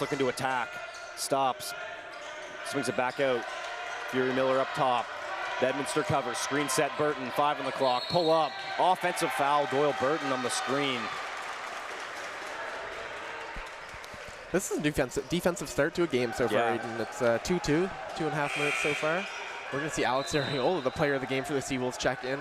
Looking to attack, stops, swings it back out. Fury Miller up top. Bedminster covers, screen set Burton, 5 on the clock, pull up, offensive foul, Doyle Burton on the screen. This is a defensive start to a game so far, Aiden. It's 2-2, 2.5 minutes so far. We're going to see Alex Areola, the player of the game for the Seawolves, check in.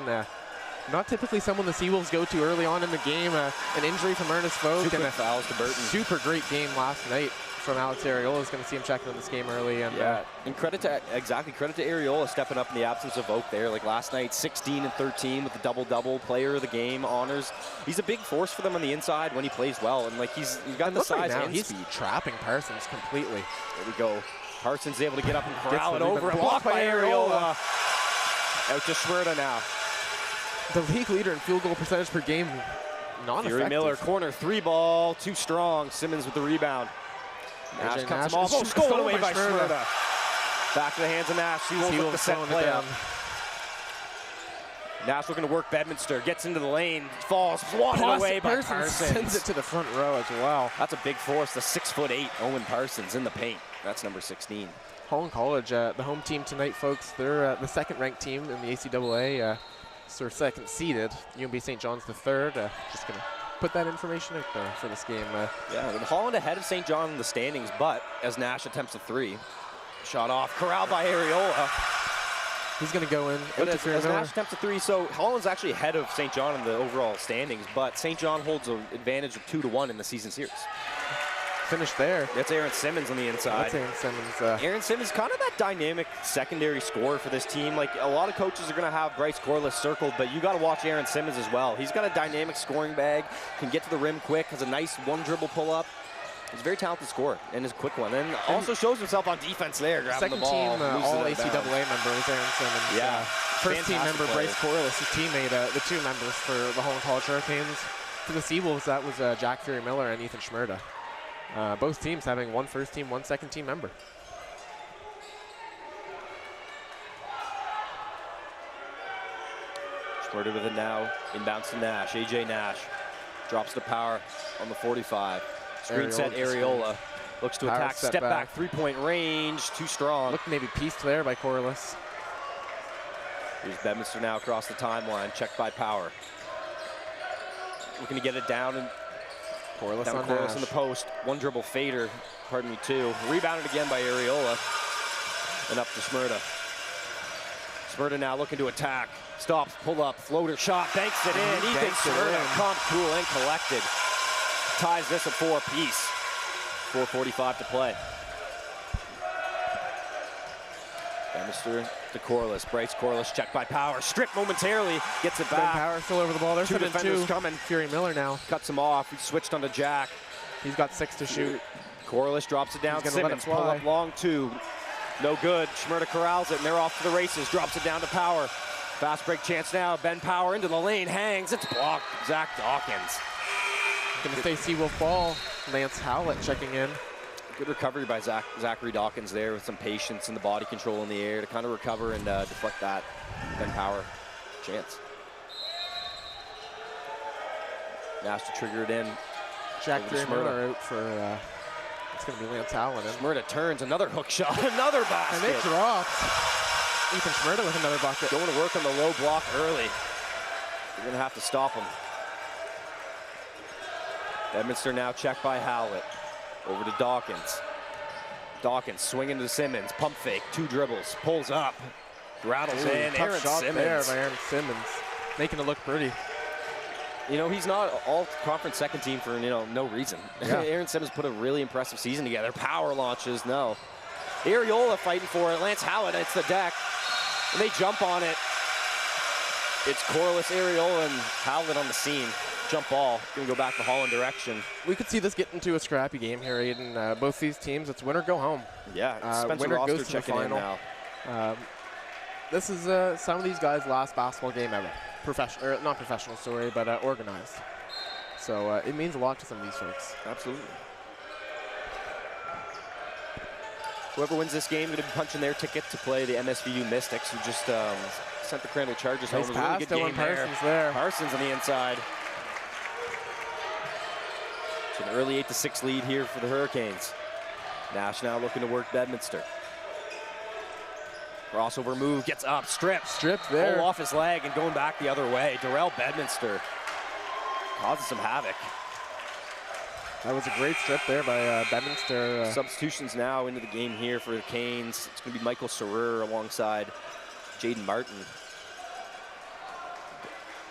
Not typically someone the Seawolves go to early on in the game. An injury from Ernest Vogt. Super fouls to Burton. Super great game last night from Alex Areola. Is going to see him checking in this game early. And, and credit to Areola stepping up in the absence of Vogt there. Like last night, 16 and 13 with the double-double, player of the game honors. He's a big force for them on the inside when he plays well, and like he's got the size and speed. He's trapping Parsons completely. There we go. Parsons able to get up and corral it over, and blocked by Areola. Out to Schwerda now. The league leader in field goal percentage per game, non-effective. Fury Miller, corner 3 ball, too strong. Simmons with the rebound. Nash cuts him off. Oh, stolen away by Schwerda. Back to the hands of Nash. He won't look the set play up. Nash looking to work Bedminster. Gets into the lane. Falls. Swatted away by Parsons. Sends it to the front row as well. That's a big force. The 6'8" Owen Parsons in the paint. That's number 16. Holland College, the home team tonight, folks. They're the second-ranked team in the ACAA. So second seeded. UMB St. John's the third. Just going to put that information out there for this game. Yeah, and Holland ahead of St. John in the standings, but as Nash attempts a 3, shot off, corralled by Areola. He's going to go in. But as Nash attempts a 3, so Holland's actually ahead of St. John in the overall standings, but St. John holds an advantage of 2-1 in the season series. Finished there. That's Aaron Simmons on the inside. That's Aaron Simmons. Aaron Simmons, kind of that dynamic secondary scorer for this team. Like a lot of coaches are going to have Bryce Corliss circled, but you got to watch Aaron Simmons as well. He's got a dynamic scoring bag, can get to the rim quick, has a nice one-dribble pull-up. He's a very talented scorer and is a quick one, and also shows himself on defense there, grabbing the ball. Second team all ACAA member is Aaron Simmons. Yeah. First team member Bryce Corliss, his teammate, the 2 members for the Holland College Hurricanes. For the Seawolves, that was Jack Fury Miller and Ethan Schmerda. Both teams having 1 first team, 1 second team member. Schmerda with it now, inbounds to Nash. AJ Nash drops to Power on the 45. Screen set Areola. Looks to attack, step back, 3-point range, too strong. Looked maybe pieced there by Corliss. Here's Bedminster now across the timeline, checked by Power. Looking to get it down and Corliss down on Corliss Nash. in the post. 1 dribble fader, pardon me, 2. Rebounded again by Areola. And up to Schmerda. Schmerda now looking to attack. Stops, pull up, floater shot, banks it in. Ethan Schmerda, calm, cool, and collected. Ties this at 4 apiece. 4:45 to play. Bedminster to Corliss. Bryce Corliss checked by Power. Stripped momentarily. Gets it back. Power still over the ball. There's 2 defenders coming. Fury Miller now. Cuts him off. He switched onto Jack. He's got 6 to shoot. Corliss drops it down. Simmons pull up long 2. No good. Schmerda corrals it, and they're off to the races. Drops it down to Power. Fast break chance now. Ben Power into the lane. Hangs. It's blocked. Zach Dawkins. Going to stay Seawolf ball. Lance Howlett checking in. Good recovery by Zachary Dawkins there with some patience and the body control in the air to kind of recover and deflect that Ben Power chance. Nash to trigger it in. Jack Miller out for, it's going to be Lance Howlett. Schmerda turns, another hook shot, another basket. And it dropped. Ethan Schmerda with another bucket. Going to work on the low block early. You're going to have to stop him. Bedminster now checked by Howlett. Over to Dawkins. Dawkins swinging to Simmons. Pump fake, 2 dribbles. Pulls up. Rattles in. Aaron Simmons. There by Aaron Simmons. Making it look pretty. You know, he's not all conference second team for, no reason. Yeah. Aaron Simmons put a really impressive season together. Power launches, no. Areola fighting for it. Lance Howlett, it's the deck. And they jump on it. It's Corliss, Areola, and Howlett on the scene. Jump ball, gonna go back the Holland direction. We could see this get into a scrappy game here, Aiden. Both these teams, it's win or go home. Yeah, Spencer winner Roster goes to checking the in final. now. This is some of these guys' last basketball game ever. Not professional, sorry, but organized. So it means a lot to some of these folks. Absolutely. Whoever wins this game is going to be punching their ticket to play the MSVU Mystics, who just sent the Crandall Chargers home. Nice It was a really pass, good game Parsons there. Parsons on the inside. It's an early 8-6 lead here for the Hurricanes. Nash now looking to work Bedminster. Crossover move, gets up, stripped. Stripped there. Pull off his leg and going back the other way. Darrell Bedminster causing some havoc. That was a great strip there by Bedminster. Substitutions now into the game here for the Canes. It's going to be Michael Sarer alongside Jaden Martin.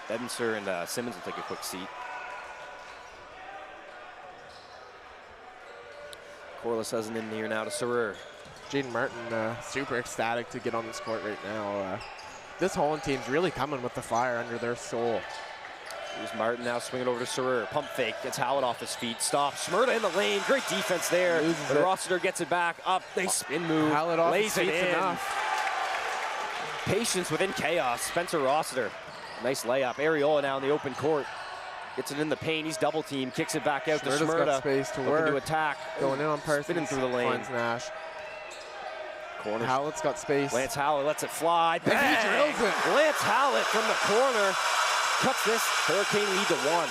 Bedminster and Simmons will take a quick seat. Corliss has an in here now to Sarer. Jaden Martin super ecstatic to get on this court right now. This Holland team's really coming with the fire under their soul. Here's Martin now swinging over to Sarer. Pump fake, gets Howard off his feet. Stops. Schmerda in the lane. Great defense there. But Rossiter gets it back. Up. They spin move. Howard off lays his it in. Enough. Patience within chaos. Spencer Rossiter. Nice layup. Areola now in the open court. Gets it in the paint. He's double team. Kicks it back out to Schmerda. Got space to work. To attack. Going in on Parsons. Spinning through the lane. Finds Nash. Corner. Howlett's got space. Lance Howlett lets it fly. And he drills it. Lance Howlett from the corner cuts this Hurricane lead to 1.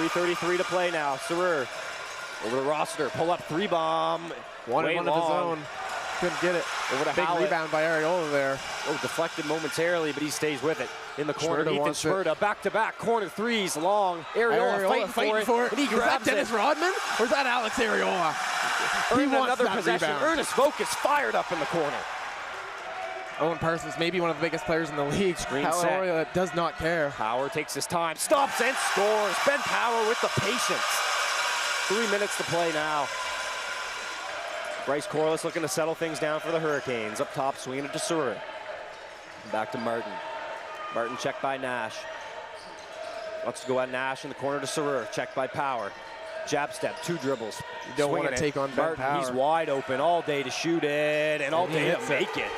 3:33 to play now. Sarer over to Rossiter. Pull up 3-bomb. One of his own. Couldn't get it. Over to Big Howlett. rebound by Areola there. Oh, deflected momentarily, but he stays with it. In the corner, Ethan Schmerda, back-to-back, corner threes, long. Areola fighting for it. And he grabs it. Is that Dennis Rodman? Or is that Alex Areola? He wants another that possession. rebound. Ernest Vokus fired up in the corner. Owen Parsons, maybe one of the biggest players in the league. Screen Areola does not care. Power takes his time, stops and scores. Ben Power with the patience. 3 minutes to play now. Bryce Corliss looking to settle things down for the Hurricanes. Up top, swinging it to Sarer. Back to Martin. Martin checked by Nash. Wants to go at Nash in the corner to Sarer. Checked by Power. Jab step, 2 dribbles. You don't want to take on Ben Martin. Power. He's wide open all day to shoot it and all day to make it.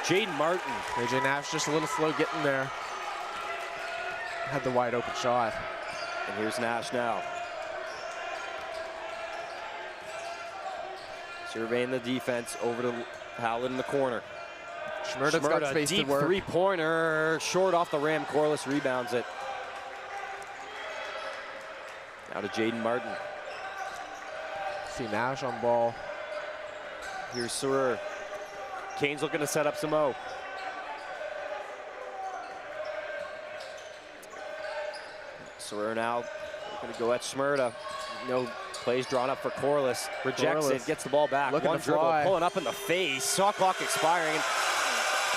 Jaden Martin. AJ Nash just a little slow getting there. Had the wide open shot. And here's Nash now. Surveying the defense over to Howlett in the corner. Schmerda's got space deep to work. 3-pointer, short off the rim. Corliss rebounds it. Now to Jaden Martin. See Nash on ball. Here's Sarer. Canes looking to set up some O. Sarer now going to go at Schmerda. No plays drawn up for Corliss. Rejects it, gets the ball back. Looking One to dribble, fly. pulling up in the face. Shot clock expiring. And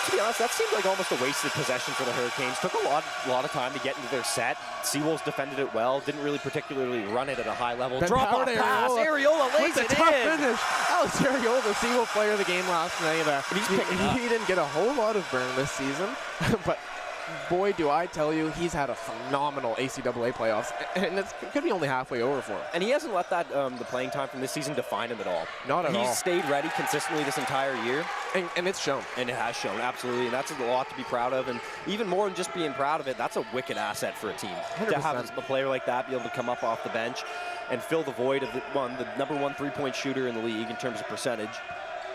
to be honest, that seemed like almost a wasted possession for the Hurricanes. Took a lot of time to get into their set. Seawolves defended it well. Didn't really particularly run it at a high level. Drop off pass. Areola lays it in. Finish. Alex Areola, the Seawolf player of the game last night. He didn't get a whole lot of burn this season, but boy, do I tell you, he's had a phenomenal ACAA playoffs, and it could be only halfway over for him. And he hasn't let that the playing time from this season define him at all. Not at all. He's stayed ready consistently this entire year. And it's shown. And it has shown, absolutely. And that's a lot to be proud of. And even more than just being proud of it, that's a wicked asset for a team. 100%. To have a player like that be able to come up off the bench and fill the void of the number 1 3-point shooter in the league in terms of percentage.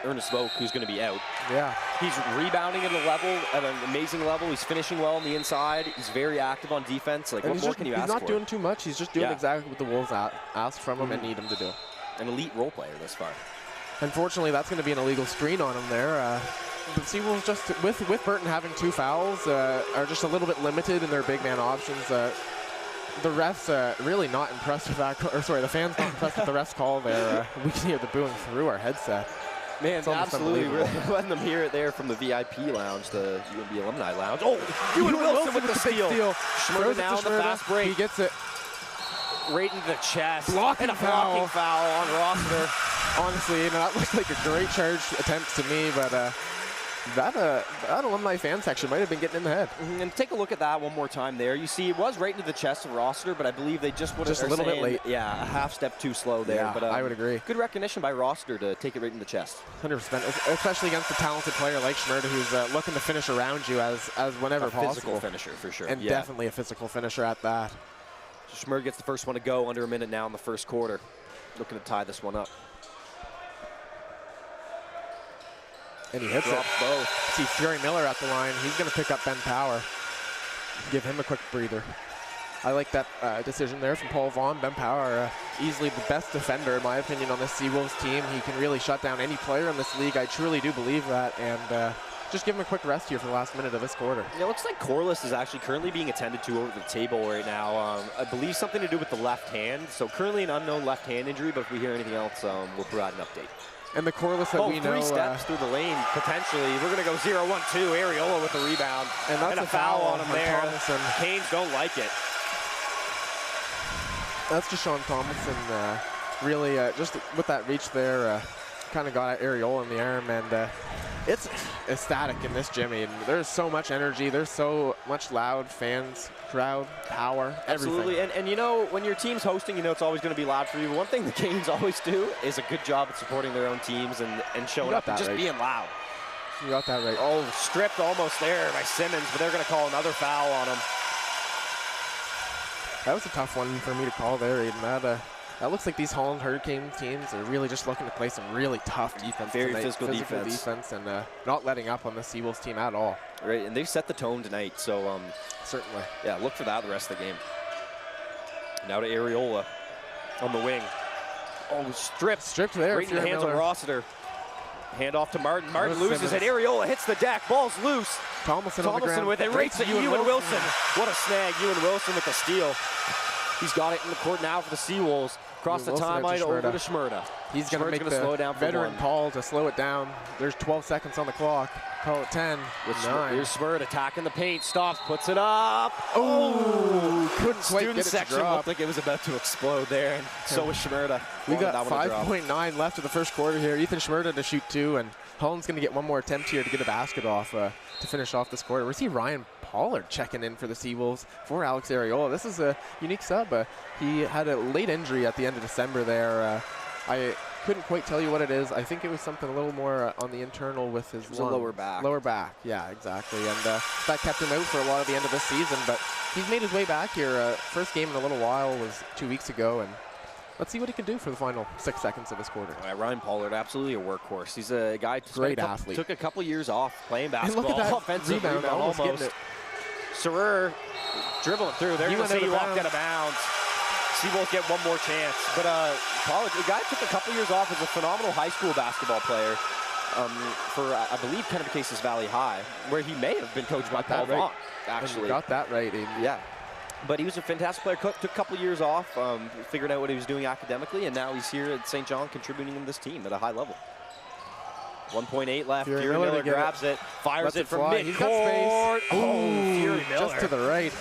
Ernest Vogt, who's going to be out. Yeah. He's rebounding at an amazing level. He's finishing well on the inside. He's very active on defense. Like, what more can you ask for? He's not doing too much. He's just doing exactly what the Wolves asked from him and need him to do. An elite role player this far. Unfortunately, that's going to be an illegal screen on him there. But Seawolves just, with Burton having 2 fouls, are just a little bit limited in their big man options. The refs really not impressed with that, or sorry, the fans not impressed with the refs call there. We can hear the booing through our headset. Man, absolutely. We're letting them hear it there from the VIP lounge, the UNB Alumni Lounge. Oh, Ewan Wilson with the steal. Schmerda now on the fast break. He gets it. Right into the chest. Blocking and a blocking foul on Rossiter. Honestly, that looked like a great charge attempt to me, but that alumni fan section might have been getting in the head. And take a look at that one more time there. You see, it was right into the chest of Rossiter, but I believe they just would have just a little bit late. Yeah, a half step too slow there. Yeah, but I would agree. Good recognition by Rossiter to take it right in the chest. 100%, especially against a talented player like Schmerda, who's looking to finish around you as whenever possible. A physical finisher for sure. And definitely a physical finisher at that. Schmerda gets the first one to go, under a minute now in the first quarter. Looking to tie this one up. And he hits it. Both. See Fury Miller at the line. He's going to pick up Ben Power. Give him a quick breather. I like that decision there from Paul Vaughn. Ben Power, easily the best defender, in my opinion, on this Seawolves team. He can really shut down any player in this league. I truly do believe that. And just give him a quick rest here for the last minute of this quarter. Yeah, it looks like Corliss is actually currently being attended to over the table right now. I believe something to do with the left hand. So currently an unknown left hand injury, but if we hear anything else, we'll provide an update. And the Corliss that we know... 3 steps through the lane, potentially. We're going to go 0-1-2. Ariola with the rebound. And that's a foul on him there. Tomlinson. Canes don't like it. That's Deshaun Tomlinson. Really, just with that reach there, kind of got at Ariola in the arm. And it's ecstatic in this gym. I mean, there's so much energy. There's so much loud fans, crowd, power, everything. Absolutely, and you know, when your team's hosting, you know it's always going to be loud for you. One thing the Canes always do is a good job at supporting their own teams and showing up and just being loud. You got that right. Oh, stripped almost there by Simmons, but they're going to call another foul on him. That was a tough one for me to call there, Aiden. That looks like these Holland Hurricane teams are really just looking to play some really tough defense Very tonight. physical defense. And not letting up on the Seawolves team at all. Right, and they've set the tone tonight, so certainly. Yeah, look for that the rest of the game. Now to Ariola on the wing. Oh, stripped there. Right in the hands of Rossiter. Hand off to Martin. Martin loses it. Ariola hits the deck. Ball's loose. Tomlinson on the ground. With it. Rates at Ewan Wilson. What a snag. Ewan Wilson with the steal. He's got it in the court now for the Seawolves. Across the timeline over to Schmerda. He's going to make the slow it down for veteran call to slow it down. There's 12 seconds on the clock. Call it 10. With 9. Here's Schmerda attacking the paint. Stops, puts it up. Oh, couldn't quite get it to section drop. Looked like it was about to explode there, and so was Schmerda. We got 5.9 left of the first quarter here. Ethan Schmerda to shoot 2, and Holland's going to get one more attempt here to get a basket off to finish off this quarter. We see Ryan Pollard checking in for the Seawolves for Alex Ariola. This is a unique sub. He had a late injury at the end of December there. I couldn't quite tell you what it is. I think it was something a little more on the internal with his lower back. Lower back, yeah, exactly. And that kept him out for a lot of the end of this season. But he's made his way back here. First game in a little while was 2 weeks ago. And let's see what he can do for the final 6 seconds of this quarter. Ryan Pollard, absolutely a workhorse. He's a guy great athlete. Took a couple years off playing basketball. And look at that offensive rebound almost. Sarer dribbling through. They're going to say he walked out of bounds. Seawolves get one more chance. But Pollard, the guy took a couple years off as a phenomenal high school basketball player for, I believe, Kennebecasis Valley High, where he may have been coached by Paul Vaughn, actually. Got that right, Aiden. Yeah. But he was a fantastic player. Took a couple years off, figured out what he was doing academically, and now he's here at St. John contributing in this team at a high level. 1.8 left. Fury Miller grabs it, fires it from midcourt. Oh, Fury Miller. Just to the right.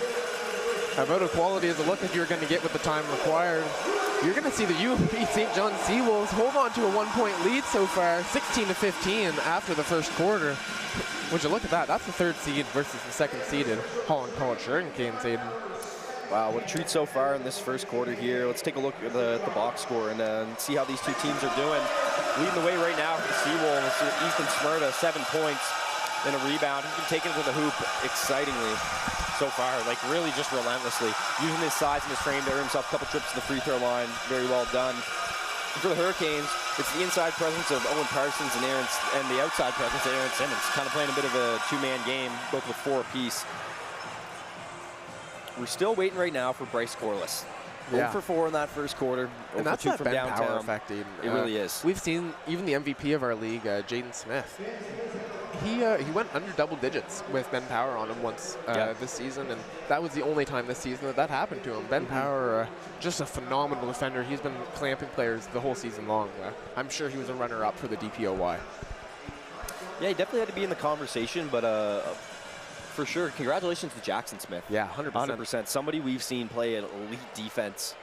About equality as a look like you're going to get with the time required. You're going to see the UMP St. John Seawolves hold on to a 1-point lead so far, 16-15 after the first quarter. Would you look at that? That's the 3rd seed versus the 2nd seeded Holland College Hurricanes, Aiden. Wow, what a treat so far in this first quarter here. Let's take a look at the box score and see how these two teams are doing. Leading the way right now for the Seawolves, Ethan Schmerda, 7 points and a rebound. He's been taking it to the hoop excitingly so far, like really just relentlessly. Using his size and his frame to earn himself a couple trips to the free throw line. Very well done. And for the Hurricanes, it's the inside presence of Owen Parsons and the outside presence of Aaron Simmons. Kind of playing a bit of a two-man game, both with 4 apiece. We're still waiting right now for Bryce Corliss. 0 for 4 in that first quarter. And that's that Ben Power effect, Aiden. It really is. We've seen even the MVP of our league, Jaden Smith. He went under double digits with Ben Power on him once this season, and that was the only time this season that happened to him. Ben Power, just a phenomenal defender. He's been clamping players the whole season long. I'm sure he was a runner-up for the DPOY. Yeah, he definitely had to be in the conversation, but for sure, congratulations to Jackson Smith. Yeah, 100%. 100%. Somebody we've seen play an elite defense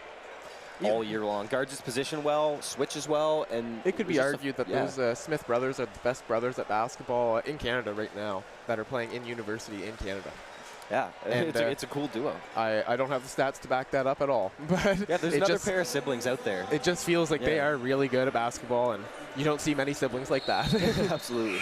all year long. Guards his position well, switches well, and it could be argued that those Smith brothers are the best brothers at basketball in Canada right now that are playing in university in Canada. Yeah, and it's a cool duo. I don't have the stats to back that up at all. But yeah, there's another pair of siblings out there. It just feels like they are really good at basketball, and you don't see many siblings like that. Absolutely.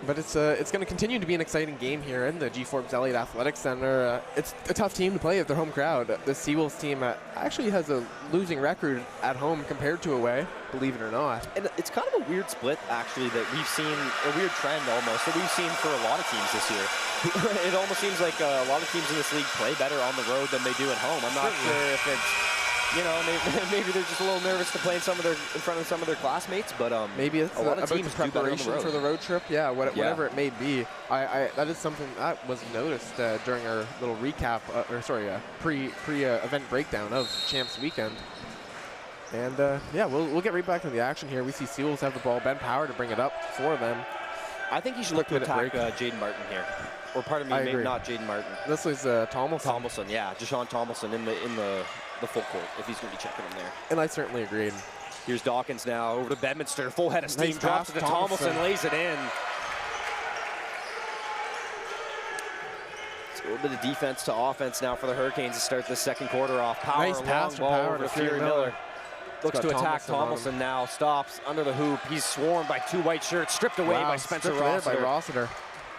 But it's going to continue to be an exciting game here in the G. Forbes Elliott Athletic Center. It's a tough team to play with their home crowd. The Seawolves team actually has a losing record at home compared to away, believe it or not. And it's kind of a weird split, actually, that we've seen, a weird trend almost, that we've seen for a lot of teams this year. It almost seems like a lot of teams in this league play better on the road than they do at home. I'm not sure if it's, you know, maybe they're just a little nervous to play in front of some of their classmates, but maybe it's a lot of about teams the preparation for the road trip. Yeah, whatever it may be. That is something that was noticed during our little recap, pre-event breakdown of Champs Weekend. And yeah, we'll get right back to the action here. We see Seawolves have the ball. Ben Power to bring it up for them. I think you should look to attack Jaden Martin here. Or pardon me, maybe not Jaden Martin. This was Tomlinson. Tomlinson, yeah. Deshaun Tomlinson in the full court if he's going to be checking him there. And I certainly agreed. Here's Dawkins now over to Bedminster. Full head of steam. Nice drops it to Tomlinson, lays it in. It's a little bit of defense to offense now for the Hurricanes to start the second quarter off. Power, nice pass long ball over to Fury Miller. Looks to attack Tomlinson now. Stops under the hoop. He's swarmed by two white shirts. Stripped away by Spencer Rossiter.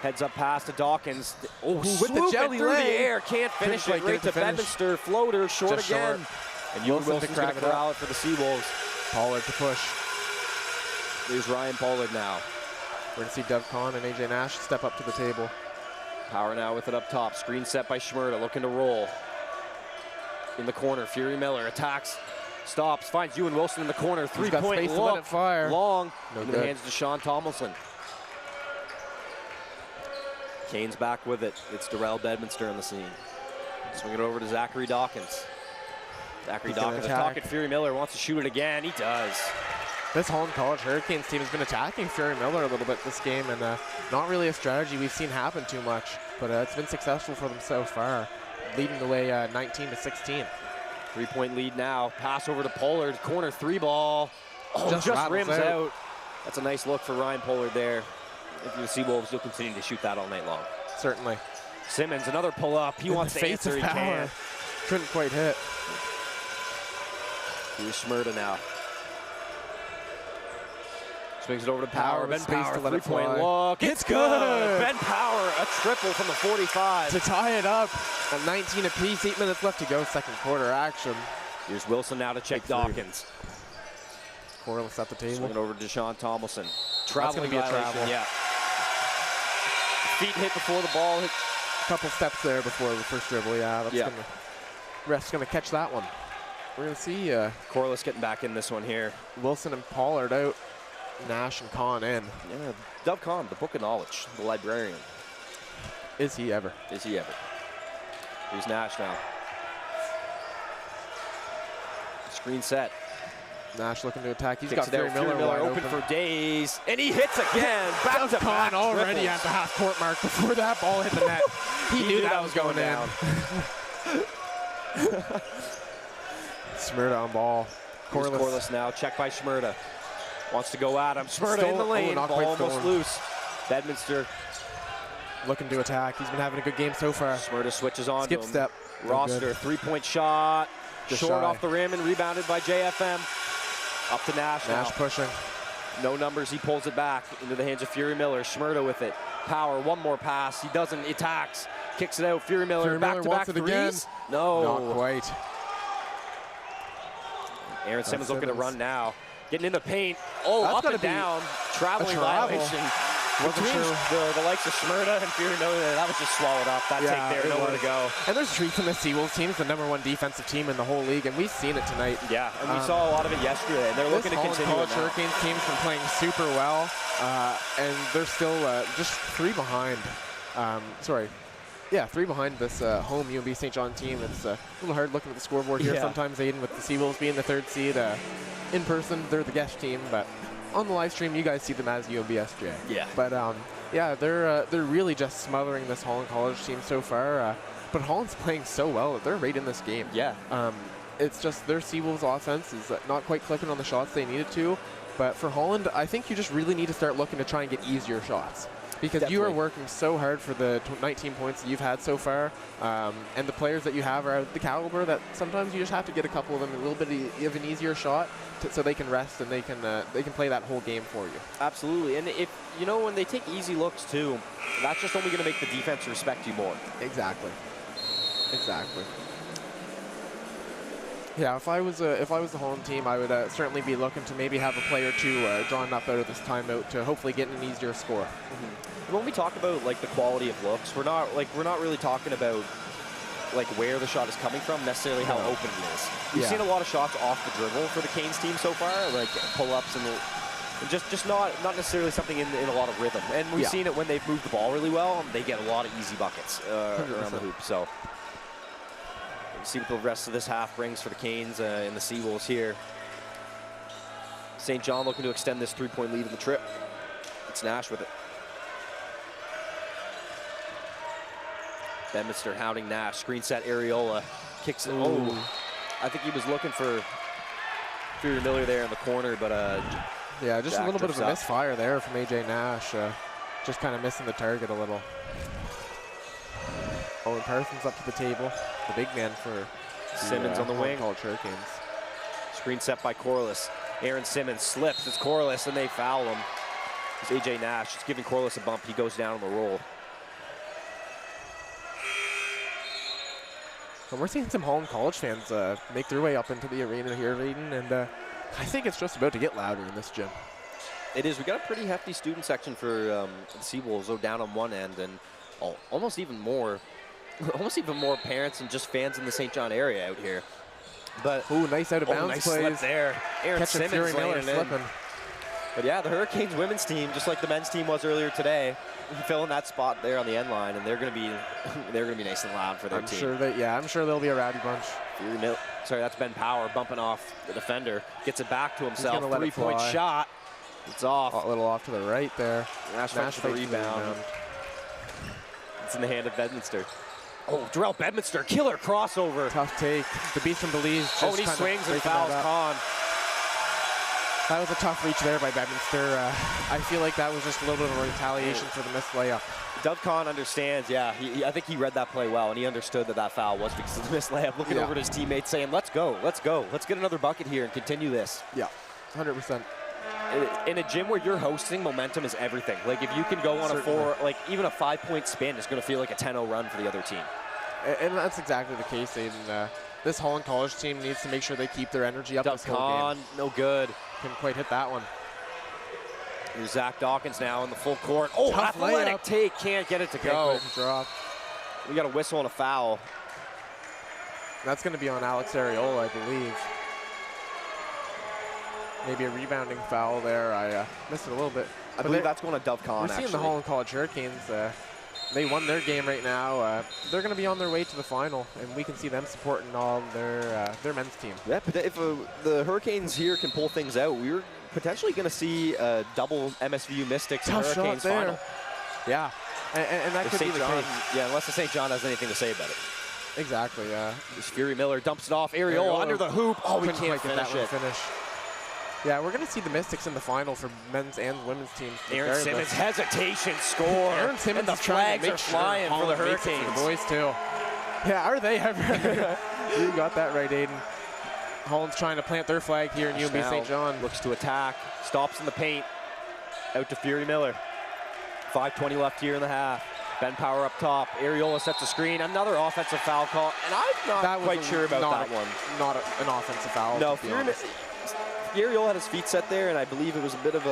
Heads up pass to Dawkins. Oh, with the jelly through the air. Can't finish it. Right to Bedminster. Floater short just again. Short. And Wilson's going to corral it for the Seawolves. Pollard to push. There's Ryan Pollard now. We're going to see Dev Kahn and AJ Nash step up to the table. Power now with it up top. Screen set by Schmerda. Looking to roll. In the corner, Fury Miller attacks. Stops, finds Ewan Wilson in the corner. Three-point look, long, in the hands of Deshaun Tomlinson. Kane's back with it. It's Darrell Bedminster on the scene. Swing it over to Zachary Dawkins. Zachary Dawkins attacking Fury Miller, wants to shoot it again. He does. This Holland College Hurricanes team has been attacking Fury Miller a little bit this game, and not really a strategy we've seen happen too much, but it's been successful for them so far, leading the way 19-16. 3-point lead now. Pass over to Pollard. Corner three ball. Oh, just rims out. That's a nice look for Ryan Pollard there. If you're the Seawolves, you'll continue to shoot that all night long. Certainly. Simmons, another pull up. He wants to answer. He can't. Couldn't quite hit. Here's Schmerda now. Swings it over to Power. Ben Power, 3-point look. It's good. Ben Power, a triple from the 45. To tie it up at 19 apiece. 8 minutes left to go, second quarter action. Here's Wilson now to check Dawkins. Corliss at the table. Swing it over to Deshaun Tomlinson. That's going to be a travel. Yeah. Feet hit before the ball hit. A couple steps there before the first dribble. Yeah, that's ref's going to catch that one. We're going to see Corliss getting back in this one here. Wilson and Pollard out. Nash and Kahn in. Yeah, Dov Kahn, the book of knowledge, the librarian. Is he ever? Is he ever? Here's Nash now. Screen set. Nash looking to attack. He's got Fury Miller open for days, and he hits again. Back to back already at the half-court mark before that ball hit the net. He knew that was going down. Schmerda on ball. Corliss now, checked by Schmerda. Wants to go at him. Schmerda in the lane. Ball almost loose. Bedminster looking to attack. He's been having a good game so far. Schmerda switches on. Skip step. Rossiter, three-point shot. Short off the rim and rebounded by JFM. Up to Nash now. Nash pushing. No numbers. He pulls it back into the hands of Fury Miller. Schmerda with it. Power. One more pass. He doesn't. He attacks. Kicks it out. Fury Miller. Back-to-back threes. Again. No. Not quite. Aaron Simmons looking to run now. Getting in the paint. Oh, up and down. Traveling violation. Between the likes of Schmerda and Fury Miller, that was just swallowed up. That take there, nowhere to go. And there's truth in the Seawolves team is the #1 defensive team in the whole league, and we've seen it tonight. Yeah, and we saw a lot of it yesterday, and they're looking to continue it now. Hurricanes team's been playing super well, and they're still just 3 behind. Three behind this home UNB St. John team. It's a little hard looking at the scoreboard here sometimes, Aiden, with the Seawolves being the 3rd seed. In person, they're the guest team, but on the live stream, you guys see them as UNB SJ. Yeah. But they're really just smothering this Holland College team so far. But Holland's playing so well that they're right in this game. Yeah. It's just their Seawolves offense is not quite clicking on the shots they needed to. But for Holland, I think you just really need to start looking to try and get easier shots. Because you are working so hard for the 19 points that you've had so far, and the players that you have are the caliber that sometimes you just have to get a couple of them a little bit of an easier shot so they can rest and they can play that whole game for you. Absolutely, and if when they take easy looks too, that's just only going to make the defense respect you more. Exactly. Yeah, if I was the home team, I would certainly be looking to maybe have a play or two drawn up out of this timeout to hopefully get an easier score. When we talk about like the quality of looks, we're not really talking about like where the shot is coming from, necessarily how open it is. We've seen a lot of shots off the dribble for the Canes team so far, like pull-ups and just not necessarily something in a lot of rhythm. And we've seen it when they've moved the ball really well, they get a lot of easy buckets around the hoop. So we'll see what the rest of this half brings for the Canes and the Seawolves here. St. John looking to extend this 3-point lead in the trip. It's Nash with it. Bedminster hounding Nash. Screen set, Areola kicks it. Oh, I think he was looking for Fury Miller there in the corner, but yeah, just a little bit of a misfire there from AJ Nash. Just kind of missing the target a little. Owen Parsons up to the table. The big man for Simmons on the wing. College Hurricanes. Screen set by Corliss. Aaron Simmons slips. It's Corliss, and they foul him. It's AJ Nash. Just giving Corliss a bump. He goes down on the roll. And we're seeing some Holland College fans make their way up into the arena here, Aiden, and I think it's just about to get louder in this gym. It is. We got a pretty hefty student section for the Seawolves, though, down on one end, and almost even more parents and just fans in the St. John area out here. But nice out of bounds nice plays slip there. Aaron Simmons laying slipping. But yeah, the Hurricanes women's team, just like the men's team was earlier today, filling that spot there on the end line, and they're going to be nice and loud for their team. I'm sure they'll be a rowdy bunch. Sorry, that's Ben Power bumping off the defender. Gets it back to himself. 3-point shot. It's off. A little off to the right there. Nash for the rebound. It's in the hand of Bedminster. Oh, Darrell Bedminster, killer crossover. Tough take. The beast from Belize. And he swings and fouls Kahn. That was a tough reach there by Bedminster. I feel like that was just a little bit of a retaliation for the missed layup. Doug Kahn understands, I think he read that play well, and he understood that foul was because of the missed layup, looking over at his teammates saying, let's go. Let's get another bucket here and continue this. Yeah, 100%. In a gym where you're hosting, momentum is everything. Like, if you can go on even a 5-point spin, it's going to feel like a 10-0 run for the other team. And that's exactly the case, Aiden. This Holland College team needs to make sure they keep their energy up this whole game. No good. Couldn't quite hit that one. Here's Zach Dawkins now in the full court. Oh, tough athletic layup. Take, can't get it to go. Drop. We got a whistle and a foul. That's going to be on Alex Areola, I believe. Maybe a rebounding foul there. I missed it a little bit. I believe that's going to Dove Kahn, We're seeing the Holland College Hurricanes. They won their game right now. They're going to be on their way to the final, and we can see them supporting all their men's team. Yeah, but if the Hurricanes here can pull things out, we're potentially going to see a double MSVU Mystics Hurricanes final. Yeah, and that could be the case. Yeah, unless the St. John has anything to say about it. Exactly, yeah. Fury Miller dumps it off. Areola under the hoop. Oh, we can't get that one finish. Yeah, we're going to see the Mystics in the final for men's and women's teams. Aaron Simmons, hesitation, score. Aaron Simmons and the flags are flying for the Hurricanes. The boys, too. Yeah, are they ever? You got that right, Aiden. Holland's trying to plant their flag here in UMB St. John. Looks to attack, stops in the paint. Out to Fury Miller. 5:20 left here in the half. Ben Power up top. Areola sets a screen. Another offensive foul call. And I'm not quite sure about that one. Not an offensive foul. No, Areola had his feet set there, and I believe it was a bit of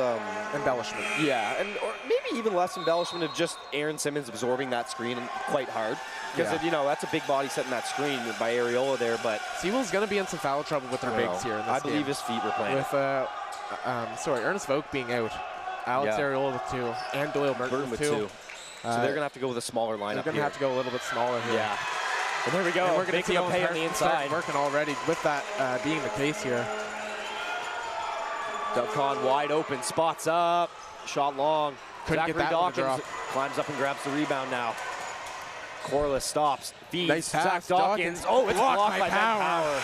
embellishment. Yeah, or maybe even less embellishment of just Aaron Simmons absorbing that screen quite hard. Because, that's a big body setting that screen by Areola there. But Sewell's going to be in some foul trouble with their bigs here in this game. I believe his feet were playing. With, Ernest Vogt being out, Alex Areola with 2, and Doyle Burton with 2. So they're going to have to go with a smaller lineup. They're going to have to go a little bit smaller here. Yeah. And there we go. And we're going to see a pay on the inside. Working already with that being the case here. Doug Kahn wide open, spots up, shot long. Couldn't get that one to drop. Climbs up and grabs the rebound now. Corliss stops, feeds, nice pass, Zach Dawkins. Oh, it's blocked by Ben Power.